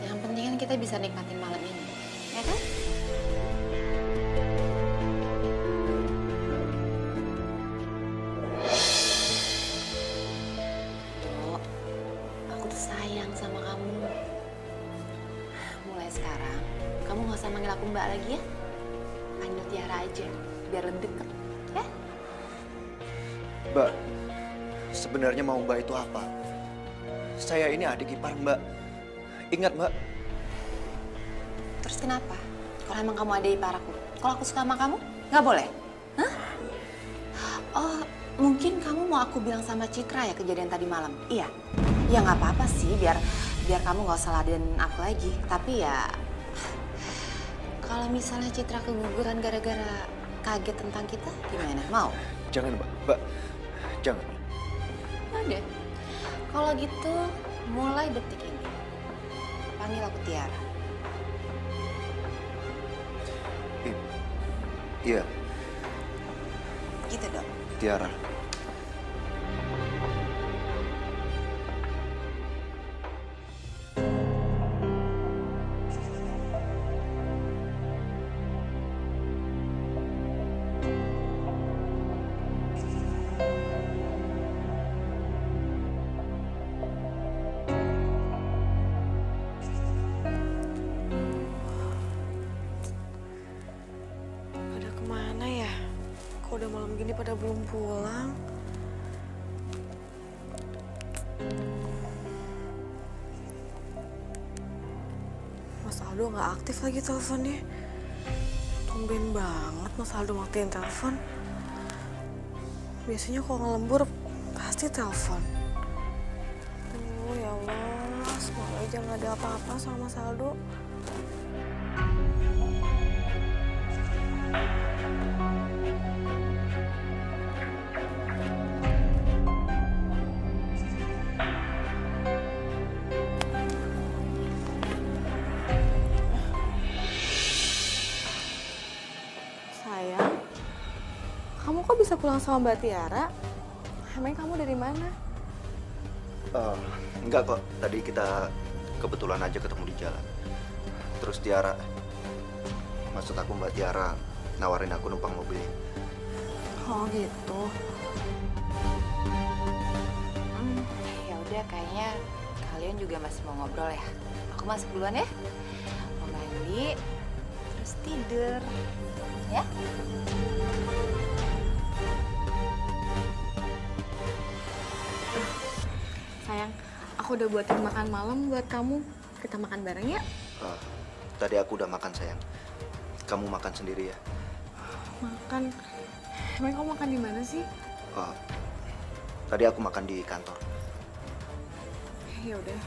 Yang penting kan kita bisa nikmatin malam ini. Ya kan? Dok, aku tuh sayang sama kamu. Mulai sekarang, kamu gak usah manggil aku Mbak lagi ya. Panggil Tiara aja, biar lebih deket. Ya? Mbak, sebenarnya mau Mbak itu apa? Saya ini adik ipar Mbak. Ingat Mbak, Terus kenapa? Kalau emang kamu ada ipar aku, kalau aku suka sama kamu, nggak boleh? Hah? Oh, mungkin kamu mau aku bilang sama Citra ya kejadian tadi malam? Iya? Ya nggak apa-apa sih, biar kamu nggak usah ladenin aku lagi. Tapi ya, kalau misalnya Citra keguguran gara-gara kaget tentang kita, gimana? Mau? jangan Mbak. Mbak, jangan. Udah. Kalau gitu, mulai detik ini, panggil aku Tiara. Iya, Gitu dong. Tiara. Pada kemana ya? Kok udah malam gini pada belum pulang? Mas Aldo nggak aktif lagi teleponnya. Tumben banget Mas Aldo matiin telepon. Biasanya kalau ngelembur pasti telepon. Oh ya Allah, semoga aja nggak ada apa-apa sama Mas Aldo. Sayang, kamu kok bisa pulang sama Mbak Tiara? Emang kamu dari mana? Enggak kok, tadi kita kebetulan aja ketemu di jalan. Terus Tiara, maksud aku Mbak Tiara nawarin aku numpang mobilnya. Oh gitu. Ya udah, kayaknya kalian juga masih mau ngobrol ya. Aku masuk duluan ya. Mau mandi, terus tidur. Ya? Sayang, aku udah buatin makan malam buat kamu. Kita makan bareng ya? Tadi aku udah makan sayang. Kamu makan sendiri ya? Makan. Emang kamu makan di mana sih? Tadi aku makan di kantor. Ya udah,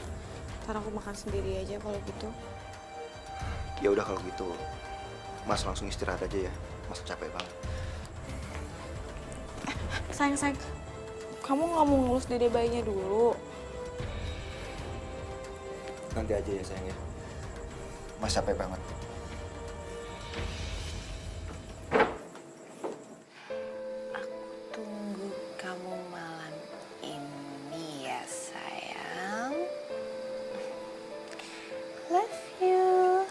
ntar aku makan sendiri aja kalau gitu. Ya udah kalau gitu, Mas langsung istirahat aja ya. Mas capek banget. Sayang, kamu nggak mau ngurus dede bayinya dulu? Nanti aja ya sayang ya. Mas capek banget. Tunggu kamu malam ini ya, sayang. Love you.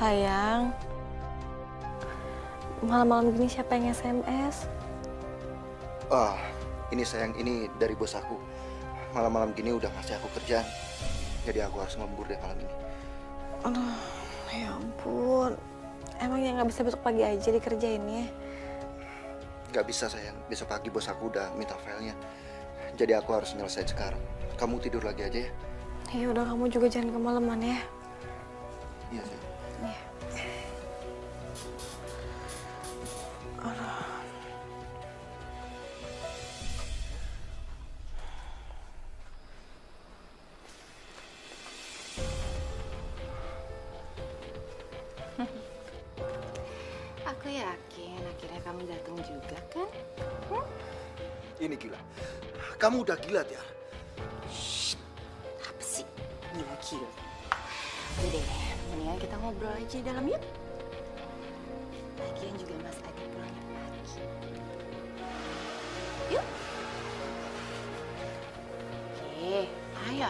Sayang, malam-malam gini siapa yang SMS? Ini sayang, ini dari bos aku. Malam-malam gini udah ngasih aku kerjaan. Jadi aku harus ngembur deh malam ini. Aduh, Ya ampun, emangnya nggak bisa besok pagi aja dikerjainnya? Gak bisa sayang, besok pagi bos aku udah minta filenya. Jadi aku harus nyelesain sekarang. Kamu tidur lagi aja ya? Ya udah, kamu juga jangan kemalaman ya. Iya sayang. Iya. Aduh. Aku yakin akhirnya kamu datang juga kan? Ini gila. Kamu udah gila, Tiara. Apa sih? Gila-gila. Udah deh, mendingan kita ngobrol aja di dalam yuk. Lagian juga Mas Adi pulangnya pagi. Yuk. Oke, ayo.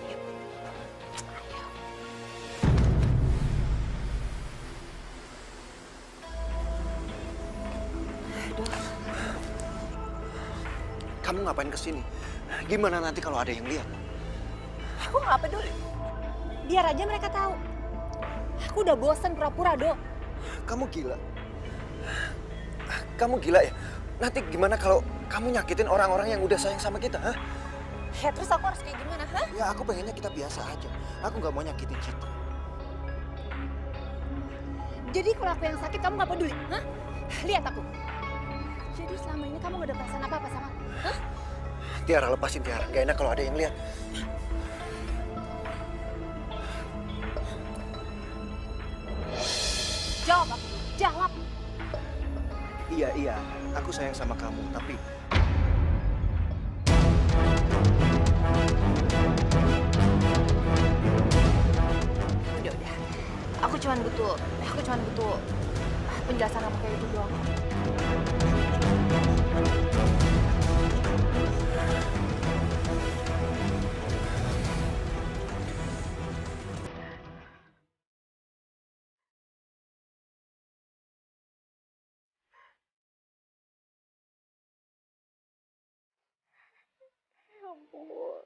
Yuk. Ayo. Aduh. Kamu ngapain kesini? Gimana nanti kalau ada yang lihat? Aku nggak peduli. Biar aja mereka tahu. Aku udah bosen pura-pura, Do. Kamu gila. Kamu gila ya? Nanti gimana kalau kamu nyakitin orang-orang yang udah sayang sama kita, hah? Ya terus aku harus kayak gimana, hah? Ya aku pengennya kita biasa aja. Aku nggak mau nyakitin Citra. Jadi kalau aku yang sakit kamu nggak peduli, hah? Lihat aku. Jadi selama ini kamu gak ada perasaan apa-apa sama aku, hah? Tiara, lepasin Tiara. Gak enak kalau ada yang lihat. Jawab aku, jawab. Iya, aku sayang sama kamu, tapi Udah. Aku cuma butuh penjelasan apa kayak itu doang. Ya ampun,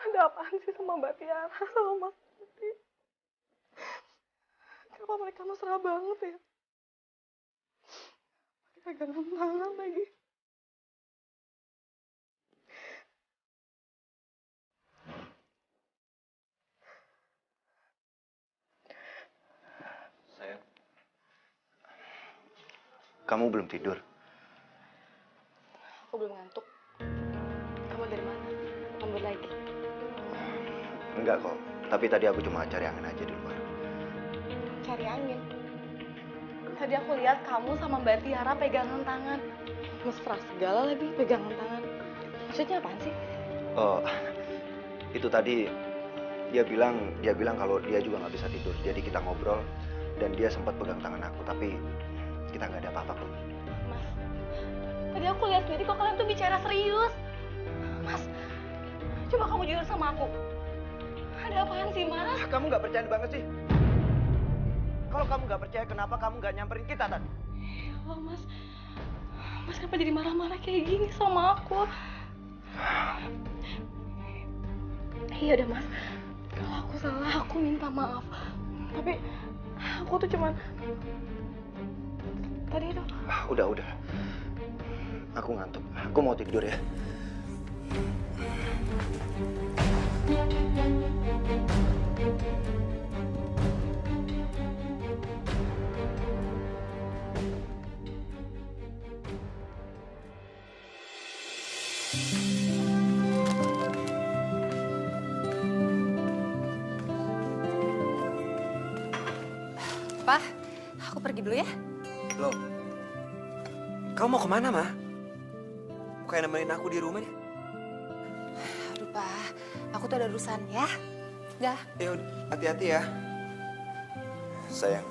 ada apaan sih sama Mbak Tiara sama Mas Adi? Kenapa mereka mesra banget ya? Pegangan tangan lagi. sayang, kamu belum tidur. Aku belum ngantuk. Kamu dari mana? Lembur lagi. Enggak kok, tapi tadi aku cuma cari angin aja di luar. Cari angin. Tadi aku lihat kamu sama Mbak Tiara pegangan tangan. Mesra segala lagi pegangan tangan. Maksudnya apaan sih? Oh, itu tadi dia bilang kalau dia juga nggak bisa tidur. Jadi kita ngobrol dan dia sempat pegang tangan aku, tapi kita nggak ada apa-apa kok. Mas, tadi aku lihat sendiri kok kalian tuh bicara serius. Mas, coba kamu jujur sama aku. Ada apaan sih, Mas? Kamu nggak percaya banget sih. Kalau kamu nggak percaya, kenapa kamu nggak nyamperin kita tadi? Ya Allah, Mas. Mas kenapa jadi marah-marah kayak gini sama aku? Iya udah, Mas. Kalau aku salah, aku minta maaf. Tapi aku tuh cuman tadi itu. Udah. Aku ngantuk. Aku mau tidur ya. Pak, aku pergi dulu ya. Loh, kamu mau kemana, Ma? Bukannya nemenin aku di rumah nih? Aduh, Pak, aku tuh ada urusan ya. Dah. Ya udah, hati-hati ya. Sayang,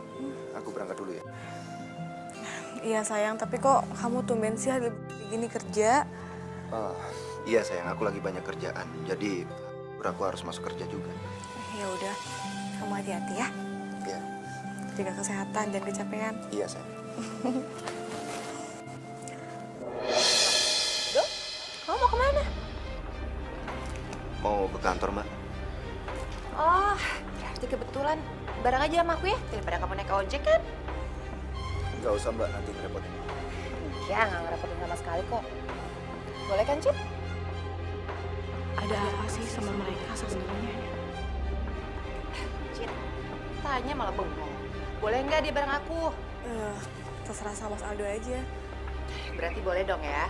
aku berangkat dulu ya. Iya sayang, tapi kok kamu tumben sih lagi gini kerja? Iya sayang, aku lagi banyak kerjaan. Jadi aku harus masuk kerja juga. Ya udah, kamu hati-hati ya. Iya. Jaga kesehatan, jangan kecapean. Iya sayang. Dok, kamu mau kemana? Mau ke kantor, Mbak? Oh, berarti kebetulan bareng aja sama aku ya, daripada kamu naik ojek kan. Nggak usah Mbak, nanti ngerepotin. Ya, nggak ngerepotin sama sekali kok. Boleh kan, Cip? Ada apa sih sama mereka sebenarnya? Cip, tanya malah bengong. Boleh nggak dia bareng aku? Terserah sama Mas Aldo aja. Berarti boleh dong ya?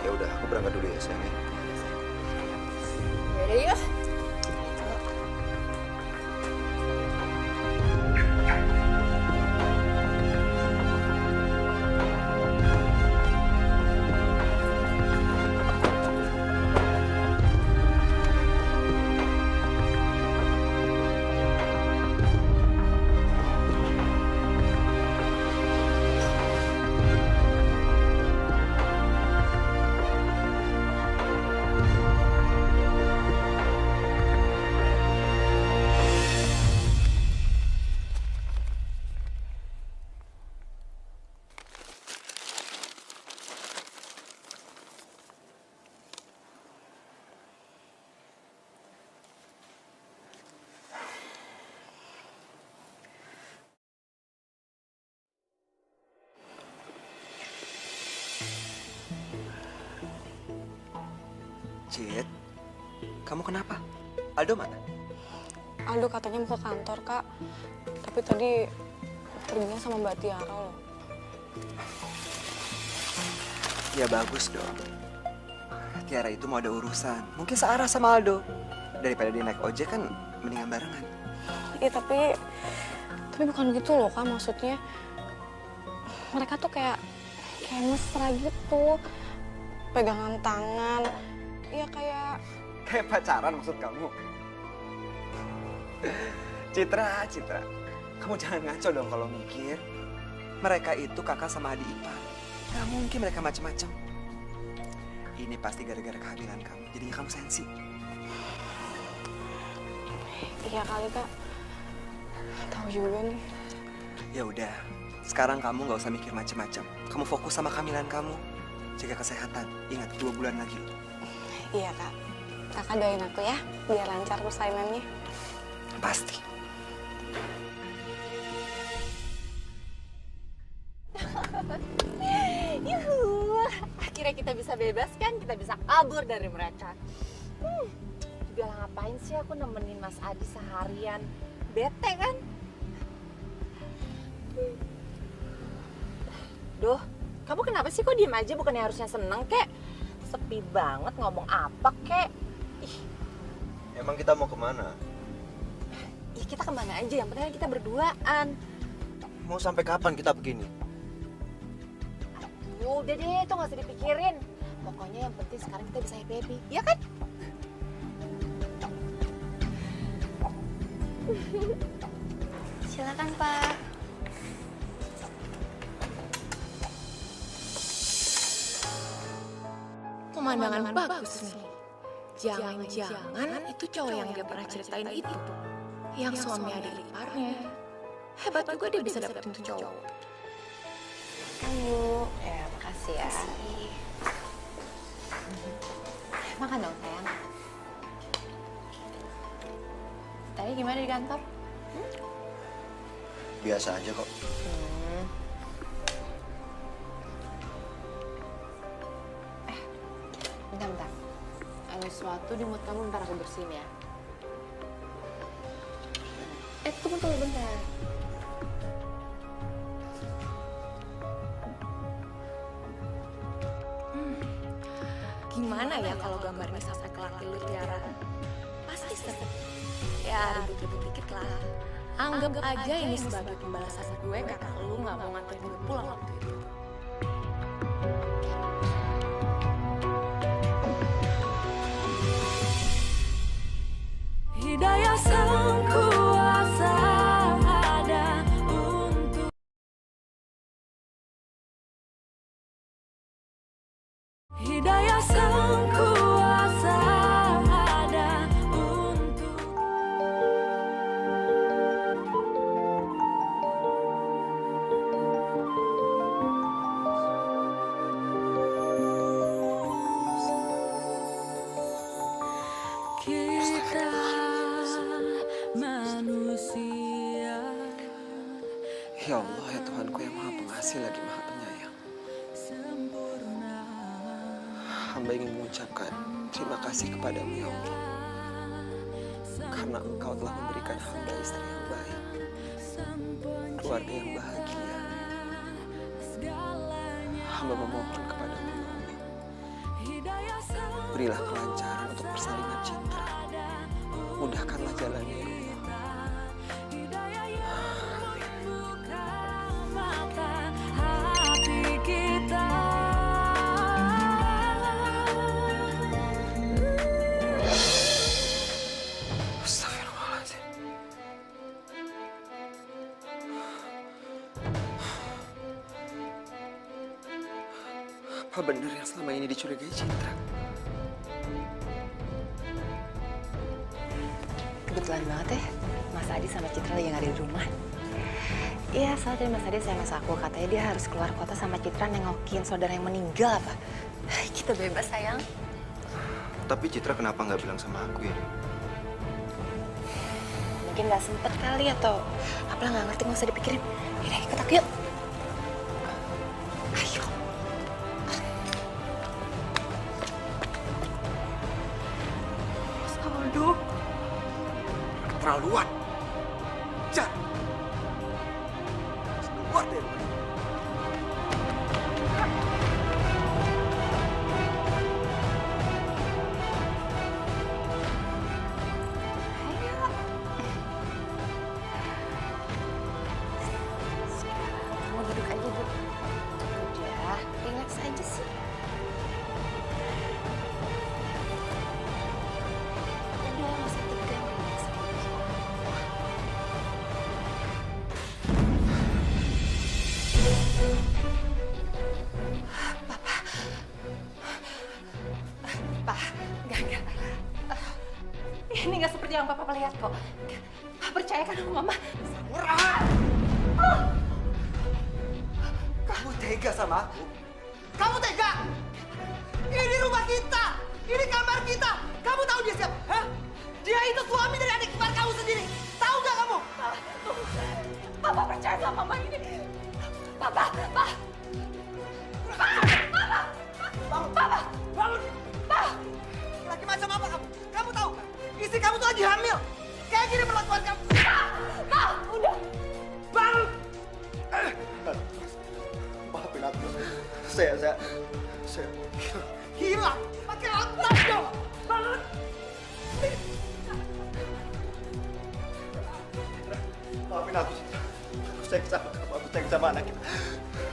Ya udah, aku berangkat dulu ya sayang. Yaudah yuk. Cid, kamu kenapa? Aldo mana? Aldo katanya mau ke kantor, Kak. Tapi tadi perginya sama Mbak Tiara loh. Ya bagus dong. Tiara itu mau ada urusan. Mungkin searah sama Aldo. Daripada dia naik ojek kan mendingan barengan. Iya, tapi bukan gitu loh, Kak, maksudnya. Mereka tuh kayak mesra gitu. Pegangan tangan. Iya, Kayak pacaran maksud kamu? Citra. Kamu jangan ngaco dong kalau mikir. Mereka itu kakak sama adik ipar. Gak mungkin mereka macem-macem. Ini pasti gara-gara kehamilan kamu. Jadinya kamu sensi. Iya kali, Kak. Tahu juga nih. Ya udah, sekarang kamu nggak usah mikir macem-macem. Kamu fokus sama kehamilan kamu. Jaga kesehatan. Ingat 2 bulan lagi. Iya, Kak. Kakak doain aku ya, biar lancar persaingannya. Pasti. Yuhu, akhirnya kita bisa bebas kan? Kita bisa kabur dari mereka. Juga ngapain sih aku nemenin Mas Adi seharian? Bete kan? Duh, kamu kenapa sih kok diem aja? Bukannya harusnya seneng kek? Sepi banget, ngomong apa kek? Ih, Emang kita mau kemana? ya kita kemana aja? Yang penting kita berduaan. Mau sampai kapan kita begini? Udah deh, itu gak usah dipikirin. Pokoknya yang penting sekarang kita bisa happy, ya kan? Silakan, Pak. Pemandangan bagus nih. Jangan-jangan itu cowok yang dia pernah ceritain itu. Yang suami adik iparnya. Hebat juga dia bisa dapetin tuh cowok. Ayo. Ya, makasih ya. Makan dong, sayang. Tadi gimana di kantor? Biasa aja kok. Bentar. Ada sesuatu di mulut kamu, ntar aku bersihin ya. Tunggu bentar. Gimana ya kalau gambar ini sampai ke laki lu Tiara? Pasti seru. Ya ribut-ribut dikit lah. Anggap aja ini sebagai pembalasan gue karena lu gak mau nganterin gue pulang waktu itu. Hidayah sang kuasa ada untuk Hidayah sang kuasa ada untuk kita kasih lagi Maha Penyayang. Hamba ingin mengucapkan terima kasih kepadamu ya Allah. Karena Engkau telah memberikan hamba istri yang baik, keluarga yang bahagia. Hamba memohon kepadamu ya Allah. Berilah kelancaran untuk persalinan Citra. Mudahkanlah jalannya ya Allah. Apa benar yang selama ini dicurigai Citra? Kebetulan banget ya, Mas Adi sama Citra lagi nggak ada di rumah. Iya, soalnya tadi Mas Adi SMS aku, katanya dia harus keluar kota sama Citra nengokin saudara yang meninggal apa. Kita bebas sayang. Tapi Citra kenapa nggak bilang sama aku ya? Mungkin nggak sempet kali atau apalah nggak ngerti, nggak usah dipikirin. Yaudah, ikut aku yuk. Ayo. Saldo. Keterlaluan. Jangan. Keluar dari rumah. Kamu duduk aja dulu. Udah, relax aja sih. Udah, nggak usah tegang, relax aja. Pak, enggak. Ini nggak seperti yang Papa lihat kok. Percayakan sama Mama. Murah! Kamu tega sama aku? Kamu tega? Ini rumah kita! Ini kamar kita! Kamu tahu dia siapa? Hah? Dia itu suami dari adik ipar kamu sendiri! Tahu nggak kamu? Papa percaya sama Mama ini. Papa. Bangun! Lagi macam apa kamu? Kamu tahu nggak? Istri kamu tuh lagi hamil! Kayak gini perlakuan kamu! Udah. Bangun! Maafin aku. Saya Gila! Pakai otak dong! Bangun! maafin aku Citra. Aku sayang sama kamu, aku sayang sama anak kita.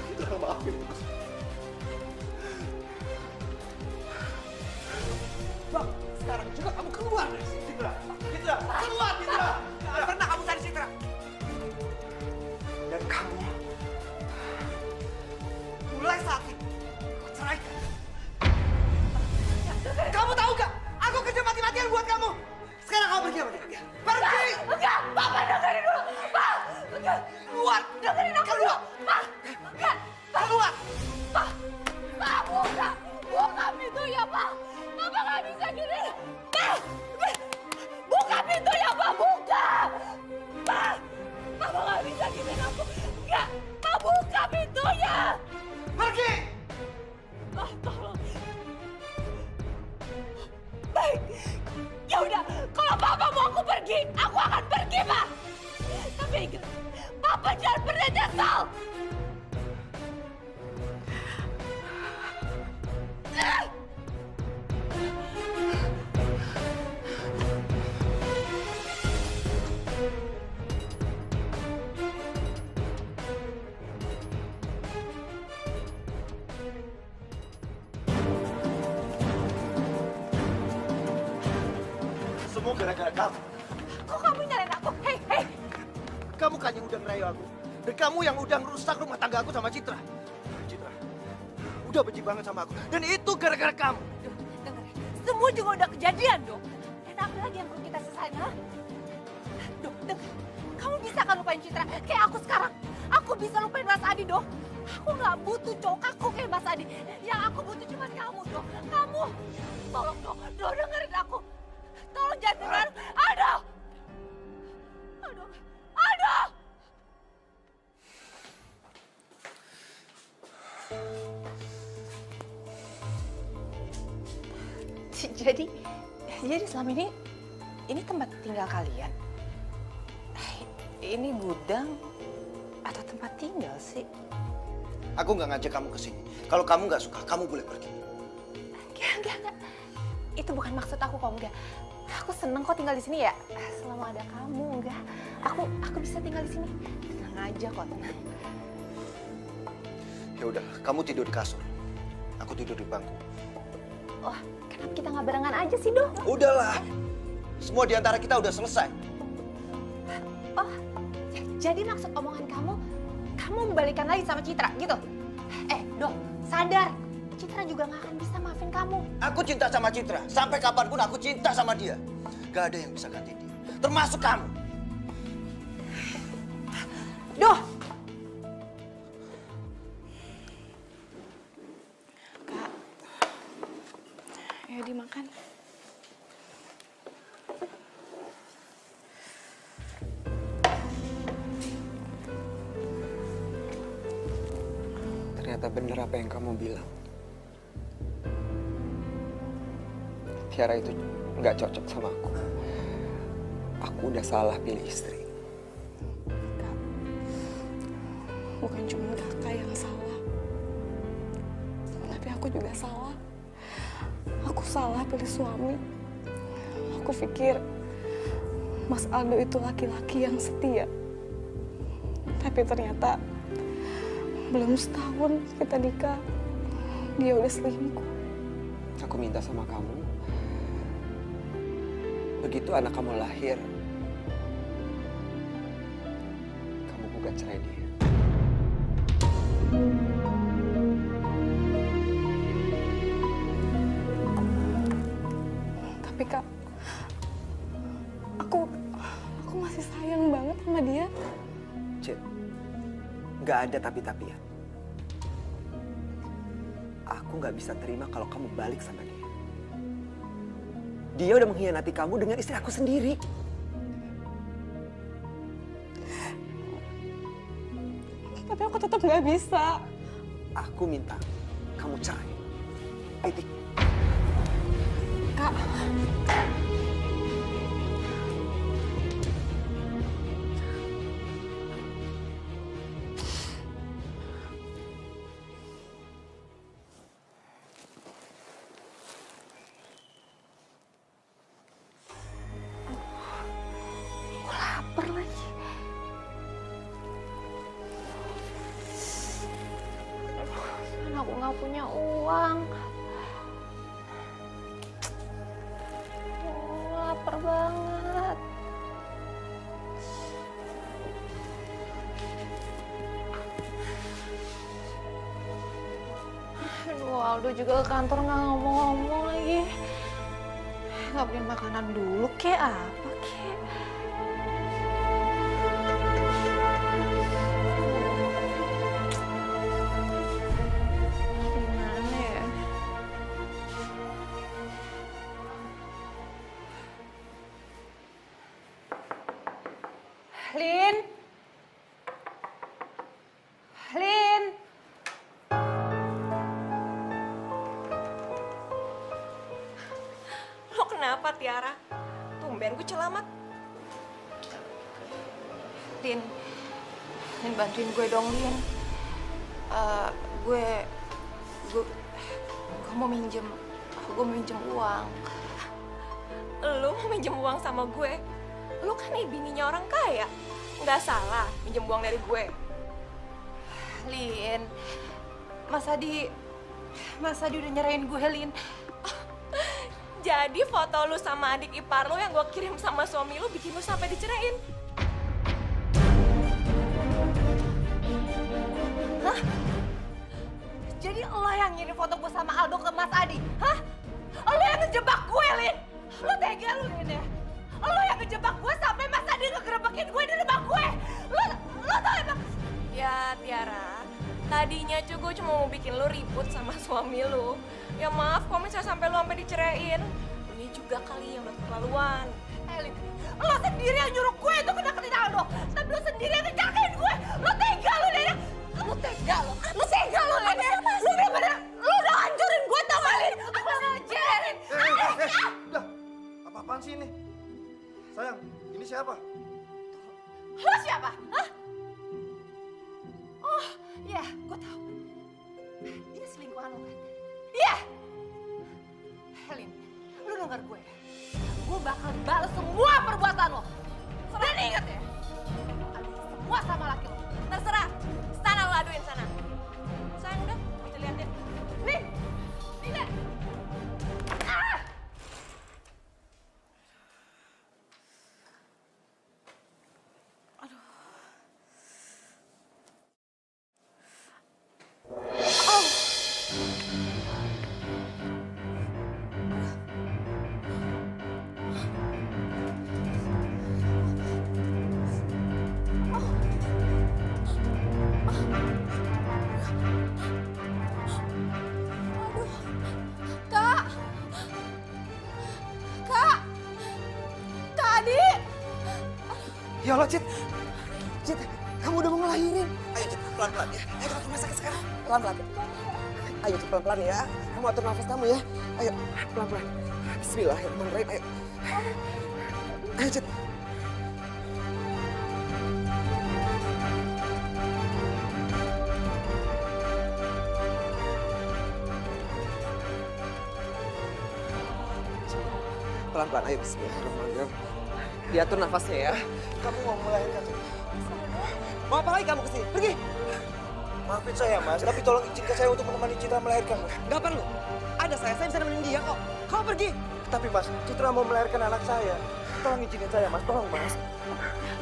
Citra, maafin aku. Bang, sekarang juga kamu keluar dari sini. Citra! Keluar, Citra! Nggak pernah kamu cari Citra. Dan kamu, mulai saat ini, aku ceraikan. Kamu tahu gak? Aku kerja mati-matian buat kamu. Sekarang kamu pergi sama dia. Pergi! Enggak, Papa dengerin dulu. Pak, enggak. Keluar! Dengerin aku dulu. Pak, enggak. Keluar! Pak, buka pintunya, Pak. Papa nggak bisa gini. Pak, buka pintunya, Pak, buka. Pak, Papa nggak bisa gini aku. Enggak, Pak, buka pintunya. Pergi! Pak, tolong. Baik, ya udah. Kalau Papa mau aku pergi, aku akan pergi, Pak. Tapi ingat, Papa jangan pernah nyesal. Semua gara-gara kamu. Kok kamu nyalain aku? Hei. Kamu kan yang udah ngerayu aku. Dan kamu yang udah ngerusak rumah tangga aku sama Citra. Citra, udah benci banget sama aku. Dan itu gara-gara kamu. Dengar, semua juga udah kejadian dong. Dan apa lagi yang perlu kita selesain, ha? Dok, dengar. Kamu bisa kan lupain Citra kayak aku sekarang? Aku bisa lupain Mas Adi, dong. Aku nggak butuh cowok kaku kayak Mas Adi. Yang aku butuh cuma kamu, dong. Kamu. Tolong, dong. Dok, dengerin aku. Tolong jangan dengar. Aduh. Jadi selama ini tempat tinggal kalian? Ini gudang atau tempat tinggal sih? Aku nggak ngajak kamu ke sini. Kalau kamu nggak suka, kamu boleh pergi. Enggak. Itu bukan maksud aku kok, enggak. Aku seneng kok tinggal di sini ya. Selama ada kamu, enggak. Aku bisa tinggal di sini. Tenang aja kok, tenang. Ya udah, kamu tidur di kasur. Aku tidur di bangku. Wah, kenapa kita nggak barengan aja sih, Doh? Udahlah. Semua di antara kita udah selesai. Oh, jadi maksud omongan kamu membalikan lagi sama Citra, gitu? Doh, sadar. Citra juga nggak akan bisa maafin kamu. Aku cinta sama Citra. Sampai kapanpun aku cinta sama dia. Gak ada yang bisa ganti dia. Termasuk kamu. Doh! Kak, ayo dimakan. Ternyata bener apa yang kamu bilang. Tiara itu nggak cocok sama aku. Aku udah salah pilih istri. Kak, bukan cuma kakak yang salah. Tapi aku juga salah. Aku salah pilih suami. Aku pikir Mas Aldo itu laki-laki yang setia. Tapi ternyata belum setahun kita nikah, dia udah selingkuh. Aku minta sama kamu, begitu anak kamu lahir, kamu gugat cerai dia. Tapi Kak, aku masih sayang banget sama dia. Cid, nggak ada tapi-tapian. Aku nggak bisa terima kalau kamu balik sama dia. Dia udah mengkhianati kamu dengan istri aku sendiri. Tapi aku tetap nggak bisa. Aku minta kamu cerai. Titik. Kak, Lapar lagi. Kan aku nggak punya uang. Lapar banget. Aduh, Aldo juga ke kantor nggak ngomong-ngomong lagi. Nggak beliin makanan dulu, kek apa, kek? Gimana ya? Lin? Lin? Lo kenapa, Tiara? Tumben gue celamat. Lin bantuin gue dong, Lin. Gue mau minjem uang. Lo mau minjem uang sama gue? Lo kan bininya orang kaya. Nggak salah minjem uang dari gue. Lin, Mas Adi udah nyerahin gue, Lin. Jadi foto lu sama adik ipar lu yang gue kirim sama suami lu bikin lu sampai diceraiin. Hah? Jadi lo yang ngirim foto gue sama Aldo ke Mas Adi? Hah? Lo yang ngejebak gue, Lin? Lo tega lu, Lin, ya? Lo yang ngejebak gue sampai Mas Adi ngegerebekin gue di rumah gue. Lo tau emang? Ya Tiara, tadinya gue cuma mau bikin lu ribut sama suami lu. Ya maaf kalau misalnya sampai lu sampai diceraiin. Ini juga kali yang udah keterlaluan. Lin, lo sendiri yang nyuruh gue untuk ngedeketin Aldo. Tapi lo sendiri yang ngejagain gue. Lo tega lo, Lin. Lo tega lo, Lin. Dia selingkuhan lo kan? Iya! Helin, lu denger gue ya. Gue bakal balas semua perbuatan lo. Dan ingat ya, aduin semua sama laki lo. Terserah, sana lo aduin sana. Sayang udah, kita liatin. Nih! Nih deh! Ah! Kak! Kak! Kak Adi! Ya Allah, Cit. Cit, kamu udah mau ngelahirin. Ayo, Cit, pelan-pelan ya. Ayo kita ke rumah sakit sekarang. Pelan-pelan. Ayo, Cit, pelan-pelan ya. Kamu atur nafas kamu ya. Ayo, pelan-pelan. Bismillahirrahmanirrahim. Ayo. Ayo, Cit. Pelan-pelan, ayo. Bismillahirrahmanirrahim. Diatur nafasnya ya. Kamu mau melahirkan. Mau apa lagi kamu kesini? Pergi. Maafin saya mas, tapi tolong izinkan saya untuk menemani Citra melahirkan mas. Gak perlu. Ada saya bisa nemenin dia kok. Kamu pergi. Tapi mas, Citra mau melahirkan anak saya. Tolong izinin saya mas, tolong mas.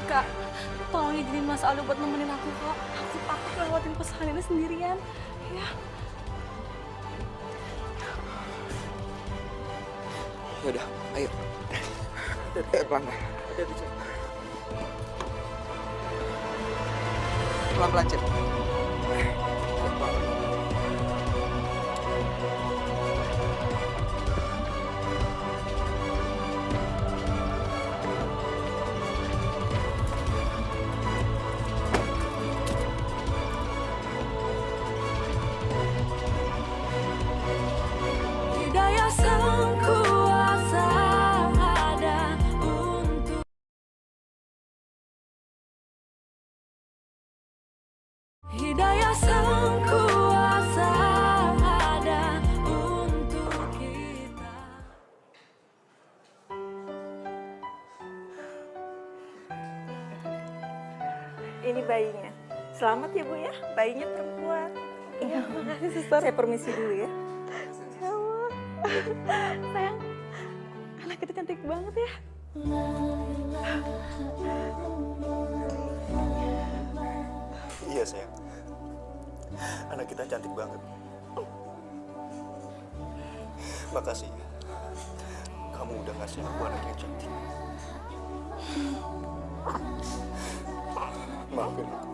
Kak, tolong izinin Mas Aldo buat nemenin aku, Kak. Aku takut lewatin pesan ini sendirian. Ya. Yaudah, ayo. Pelan-pelan. Pelan-pelan, Cit. Hidayah sang kuasa ada untuk Hidayah sang kuasa ada untuk kita. Ini bayinya. Selamat ya Bu ya, bayinya perempuan. Iya, makasih suster. Saya permisi dulu ya. Sayang, anak itu cantik banget ya. Iya sayang, anak kita cantik banget. Makasih ya, kamu udah ngasih aku anak yang cantik. Maafin aku,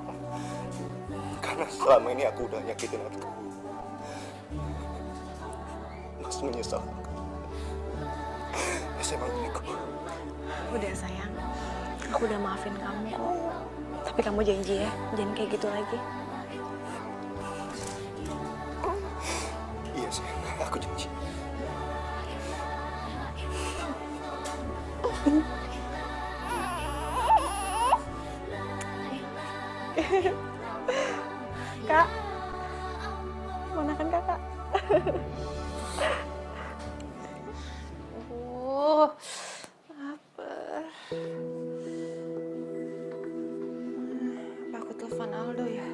karena selama ini aku udah nyakitin hati kamu. Mas menyesal. Assalamualaikum. Udah sayang, aku udah maafin kamu kok. Tapi kamu janji ya, jangan kayak gitu lagi. Iya sayang, aku janji. Kak, ponakan kakak. Lapar. Apa aku telepon Aldo ya?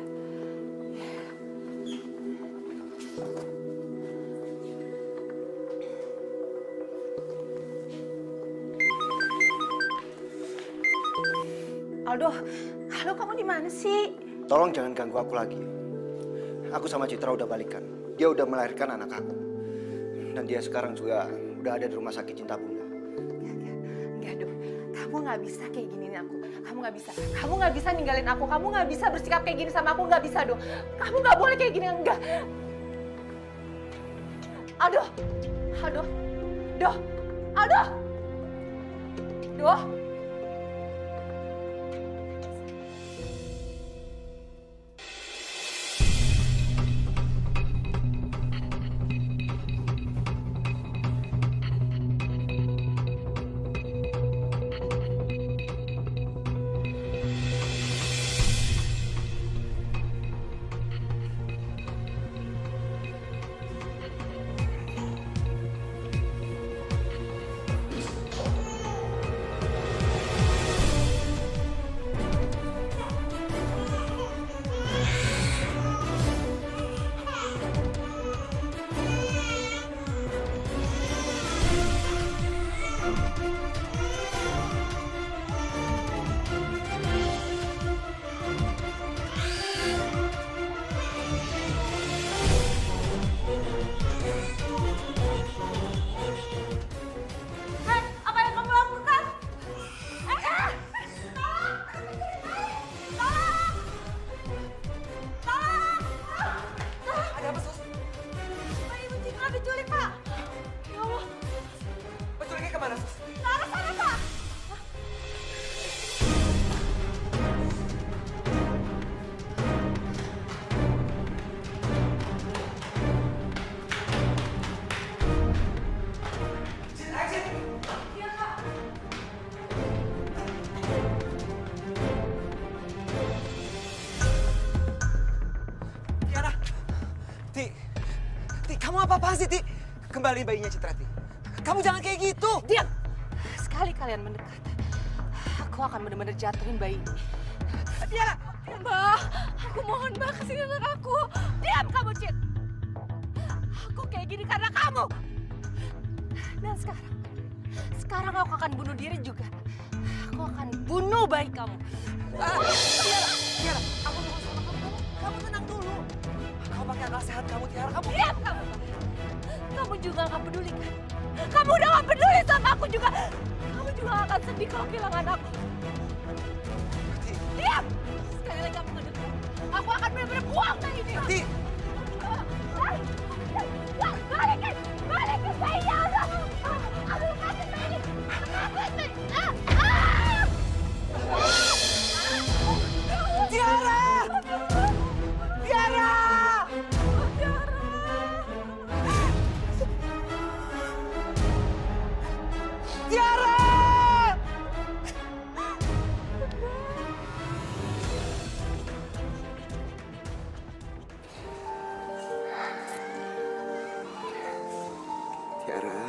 Aldo, halo kamu di mana sih? Tolong jangan ganggu aku lagi. Aku sama Citra udah balikan. Dia udah melahirkan anak aku. Dan dia sekarang juga udah ada di rumah sakit Cinta Bunda. Enggak, Do. Kamu nggak bisa kayak giniin aku. Kamu nggak bisa. Kamu nggak bisa ninggalin aku. Kamu nggak bisa bersikap kayak gini sama aku. Nggak bisa, Do. Kamu nggak boleh kayak gini. Enggak. Aldo. Aldo. Do. Aldo. Do. Ti, kamu apa-apaan sih, Ti? Kembali bayinya Citra, Ti. Kamu jangan kayak gitu. Diam! Sekali kalian mendekat, aku akan benar-benar jatuhin bayi ini. Tiara! Mbak, aku mohon Mbak, kasih anak aku. Diam kamu, Cit! Aku kayak gini karena kamu. Dan sekarang aku akan bunuh diri juga. Aku akan bunuh bayi kamu. Tiara, aku mohon sama kamu. Kamu tenang dulu. Kamu pakai akal sehat kamu, Tiara. Kamu Diam kamu! Kamu juga gak peduli kan? Kamu udah gak peduli sama aku juga. Kamu juga akan sedih kalau kehilangan aku. Diam! Sekali lagi kamu ngedekat, aku akan benar-benar buang bayi ini. Ti! Balikin! Balikin bayinya! Aku kasih bayi! Tiara! Tiara! Tiara! Tiara.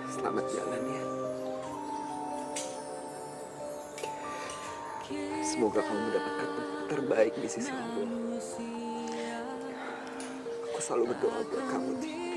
Selamat jalan ya. Semoga kamu mendapatkan tempat terbaik di sisi Allah. Aku selalu berdoa buat kamu, Ti.